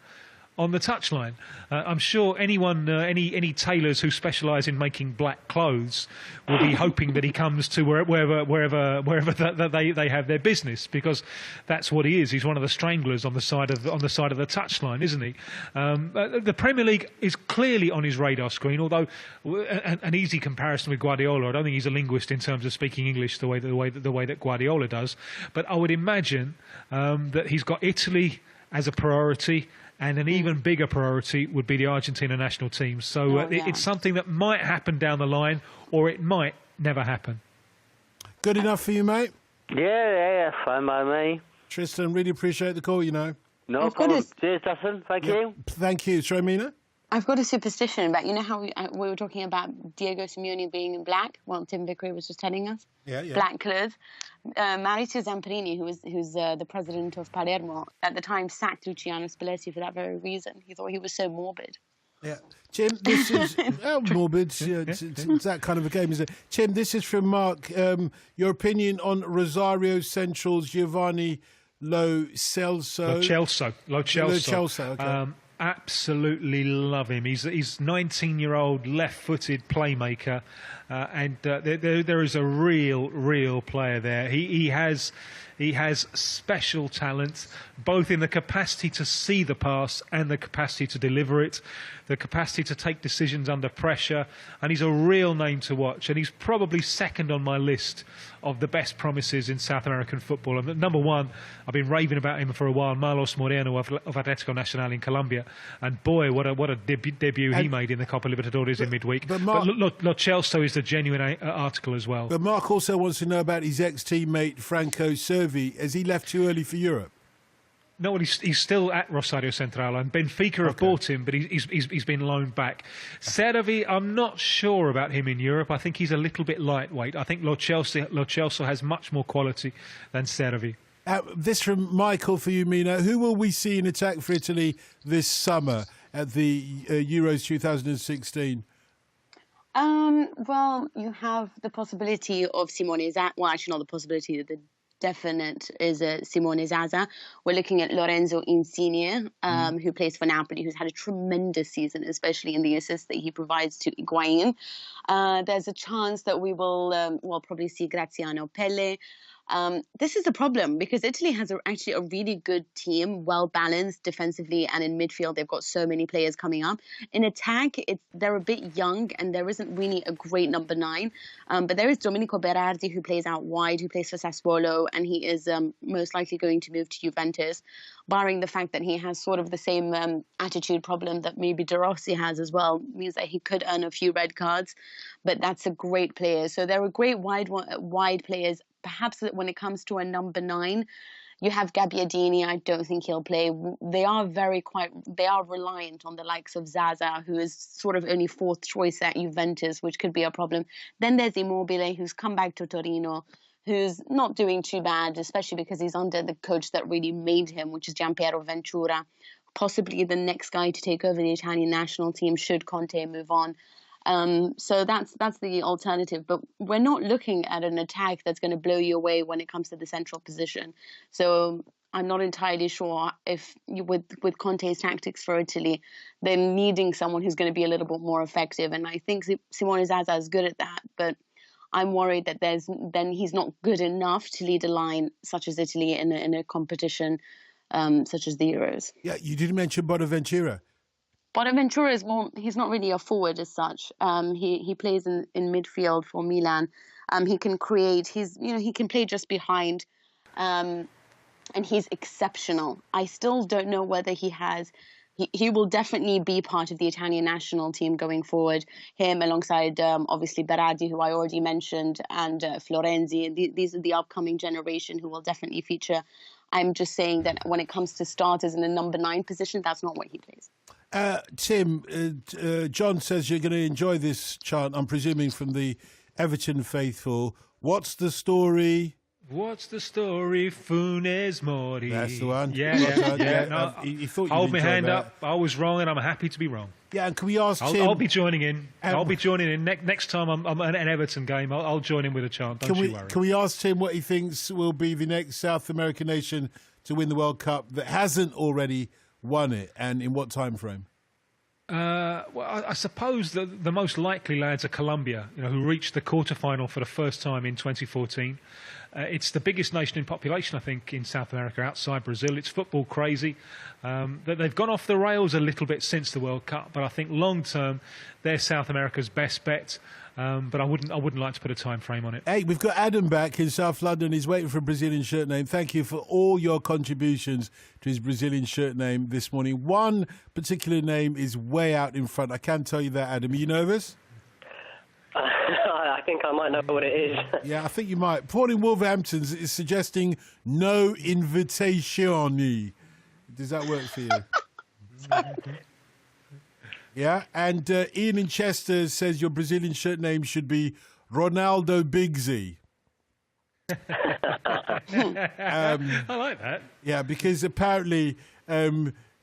on the touchline. I'm sure any tailors who specialise in making black clothes will be hoping that he comes to wherever they have their business, because that's what he is. He's one of the stranglers on the side of the touchline, isn't he? The Premier League is clearly on his radar screen, although an easy comparison with Guardiola. I don't think he's a linguist in terms of speaking English the way that Guardiola does, but I would imagine that he's got Italy as a priority, and an even bigger priority would be the Argentina national team. So it's something that might happen down the line, or it might never happen. Good enough for you, mate? Yeah, fine by me. Tristan, really appreciate the call, No problem. Cheers, Dustin. Thank you. Thank you. Sorry, Mina? I've got a superstition about, how we were talking about Diego Simeone being in black? Well, Tim Vickery was just telling us. Yeah. Black clothes. Maurizio Zamparini, who's the president of Palermo, at the time sacked Luciano Spalletti for that very reason. He thought he was so morbid. Yeah. Tim, this is morbid. Yeah, it's that kind of a game, isn't it? Tim, this is from Mark. Your opinion on Rosario Central's Giovanni Lo Celso. Lo Celso. Okay. Absolutely love him. He's 19-year-old left-footed playmaker, and there is a real player there. He has special talent, both in the capacity to see the pass and the capacity to deliver it, the capacity to take decisions under pressure, and he's a real name to watch. And he's probably second on my list of the best promises in South American football. And number one, I've been raving about him for a while, Marlos Moreno of Atlético Nacional in Colombia. And boy, what a debut he made in the Copa Libertadores in midweek. But Lo Celso is the genuine article as well. But Mark also wants to know about his ex-teammate Franco Cervi. Has he left too early for Europe? No, well, he's still at Rosario Central, and Benfica have bought him, but he's been loaned back. Cervi, I'm not sure about him in Europe. I think he's a little bit lightweight. I think Lo Celso has much more quality than Cervi. This from Michael for you, Mina. Who will we see in attack for Italy this summer at the Euros 2016? Well, you have the possibility of Simone Zaza. Well, actually, not the possibility. The definite is Simone Zaza. We're looking at Lorenzo Insigne, who plays for Napoli, who's had a tremendous season, especially in the assists that he provides to Higuain. There's a chance that we will probably see Graziano Pelle. This is the problem because Italy has actually a really good team, well balanced defensively and in midfield. They've got so many players coming up. In attack, they're a bit young and there isn't really a great number 9. But there is Domenico Berardi who plays out wide, who plays for Sassuolo, and he is most likely going to move to Juventus, barring the fact that he has sort of the same attitude problem that maybe De Rossi has as well. It means that he could earn a few red cards, but that's a great player. So there are great wide players. Perhaps when it comes to a number 9, you have Gabbiadini. I don't think he'll play. They are reliant on the likes of Zaza, who is sort of only 4th choice at Juventus, which could be a problem. Then there's Immobile, who's come back to Torino, who's not doing too bad, especially because he's under the coach that really made him, which is Gianpiero Ventura, possibly the next guy to take over the Italian national team should Conte move on. So that's the alternative. But we're not looking at an attack that's going to blow you away when it comes to the central position. So I'm not entirely sure if with Conte's tactics for Italy, they're needing someone who's going to be a little bit more effective. And I think Simone Zaza is good at that. But I'm worried that then he's not good enough to lead a line such as Italy in a competition such as the Euros. Yeah, you didn't mention Bonaventura. Bonaventura he's not really a forward as such. He plays in midfield for Milan. He can create. He can play just behind, and he's exceptional. I still don't know whether he has. He will definitely be part of the Italian national team going forward. Him alongside obviously Berardi, who I already mentioned, and Florenzi. These are the upcoming generation who will definitely feature. I'm just saying that when it comes to starters in the number 9 position, that's not where he plays. Tim, John says you're going to enjoy this chant, I'm presuming from the Everton faithful. What's the story? What's the story, Funes Mori? That's the one. Yeah. No, he thought hold my hand that. up. I was wrong, and I'm happy to be wrong. Yeah, and can we ask Tim? I'll be joining in. I'll be joining in next time I'm at an Everton game. I'll join in with a chant. Don't you worry. Can we ask Tim what he thinks will be the next South American nation to win the World Cup that hasn't already won it, and in what time frame? Well, I suppose the most likely lads are Colombia, who reached the quarterfinal for the first time in 2014. It's the biggest nation in population, I think, in South America outside Brazil. It's football crazy. They've gone off the rails a little bit since the World Cup, but I think long term they're South America's best bet. But I wouldn't like to put a time frame on it. Hey, we've got Adam back in South London. He's waiting for a Brazilian shirt name. Thank you for all your contributions to his Brazilian shirt name this morning. One particular name is way out in front. I can tell you that, Adam. Are you nervous? I think I might know what it is. Yeah, I think you might. Paul in Wolverhampton is suggesting no invitazioni. Does that work for you? Yeah, and Ian in Chester says your Brazilian shirt name should be Ronaldo Bigsy. I like that. Yeah, because apparently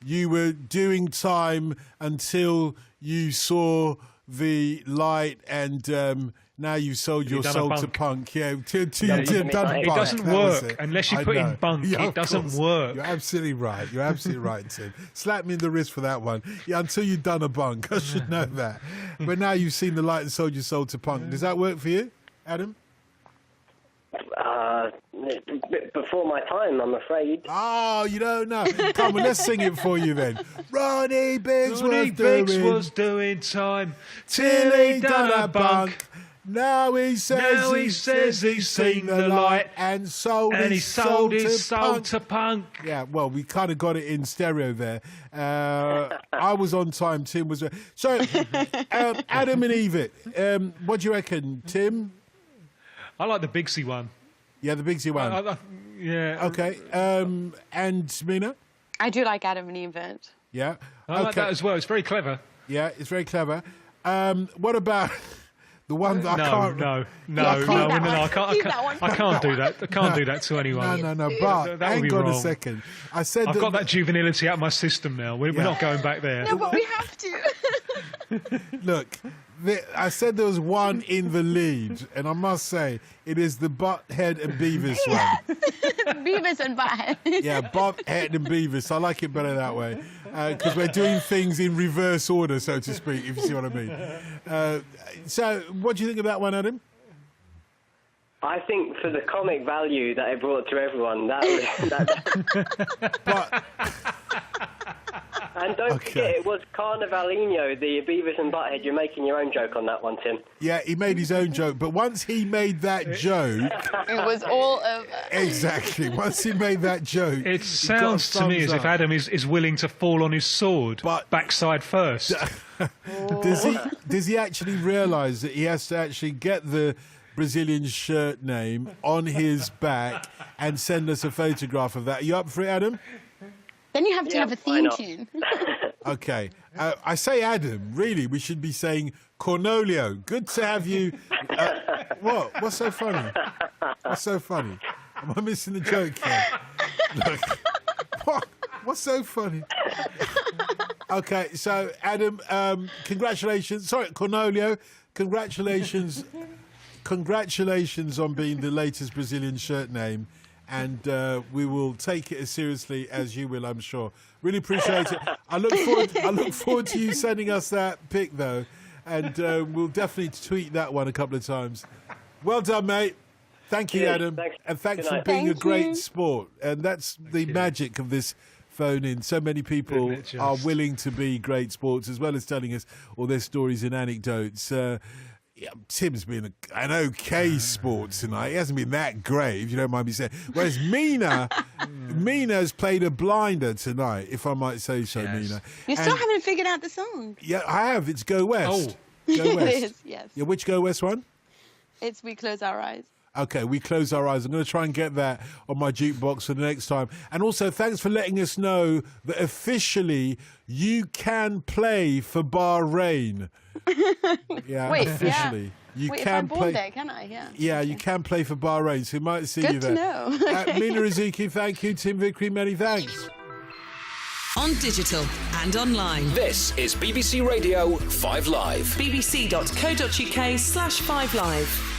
you were doing time until you saw the light and Now you've sold your done a soul to bunk. Punk. Yeah, Yeah, you've done a It bunk. doesn't That was work it. unless you I put in know. bunk. Yeah, It of doesn't course. work. You're absolutely right. You're absolutely right, Tim. Slap me in the wrist for that one. Yeah, until you've done a bunk. I should know that. But now you've seen the light and sold your soul to Punk. Does that work for you, Adam? Before my time, I'm afraid. Oh, you don't know. Come on, let's sing it for you then. Ronnie Biggs Ronnie Biggs was doing time till he done a bunk. Now he says he's seen the light and sold his soul to Punk. Yeah, well, we kind of got it in stereo there. I was on time, Tim was... So, Adam and Evit, what do you reckon, Tim? I like the Bigsy one. Yeah, the Bigsy one. Yeah. Okay, and Mina? I do like Adam and Evit. Yeah. I like that as well. It's very clever. Yeah, it's very clever. What about... The one that I can't... I can't do that. I can't do that to anyone. No, but that would be hang on wrong. a second. I said I've got that juvenility out of my system now. We're not going back there. No, but we have to. Look, I said there was one in the lead, and I must say, it is the Butthead and Beavis one. Beavis and Butthead. Yeah, Butthead and Beavis. I like it better that way, because we're doing things in reverse order, so to speak, if you see what I mean. So, what do you think of that one, Adam? I think for the comic value that it brought to everyone, and don't forget, it was Carnivalinho, the Beavis and Butthead. You're making your own joke on that one, Tim. Yeah, he made his own joke, but once he made that joke... It was all over. Exactly. Once he made that joke... It sounds to me as if Adam is willing to fall on his sword, backside first. Does he actually realise that he has to actually get the Brazilian shirt name on his back and send us a photograph of that? Are you up for it, Adam? Then you have to have a theme tune. Okay. I say Adam. Really, we should be saying Cornolio. Good to have you. What? What's so funny? What's so funny? Am I missing the joke here? Look. What? What's so funny? Okay, so Adam, congratulations. Sorry, Cornolio, congratulations. Congratulations on being the latest Brazilian shirt name. And we will take it as seriously as you will, I'm sure. Really appreciate it. I look forward to you sending us that pic, though. And we'll definitely tweet that one a couple of times. Well done, mate. Thank you, Adam. Thanks. And thanks for being a great sport. And that's the magic of this phone-in. So many people are willing to be great sports, as well as telling us all their stories and anecdotes. Yeah, Tim's been an okay sport tonight. He hasn't been that great, if you don't mind me saying. Whereas Mina's played a blinder tonight, if I might say so, Mina. You still haven't figured out the song. Yeah, I have. It's Go West. Go West. It is, yes. Yeah, which Go West one? It's We Close Our Eyes. Okay, We Close Our Eyes. I'm going to try and get that on my jukebox for the next time. And also, thanks for letting us know that officially you can play for Bahrain. Yeah, Wait, officially. You Wait, can if I'm play. born there, can I? Yeah. Yeah, you can play for Bahrain, so we might see Good you to there. know. Mina Rizuki, thank you. Tim Vickery, many thanks. On digital and online. This is BBC Radio 5 Live. bbc.co.uk/5live.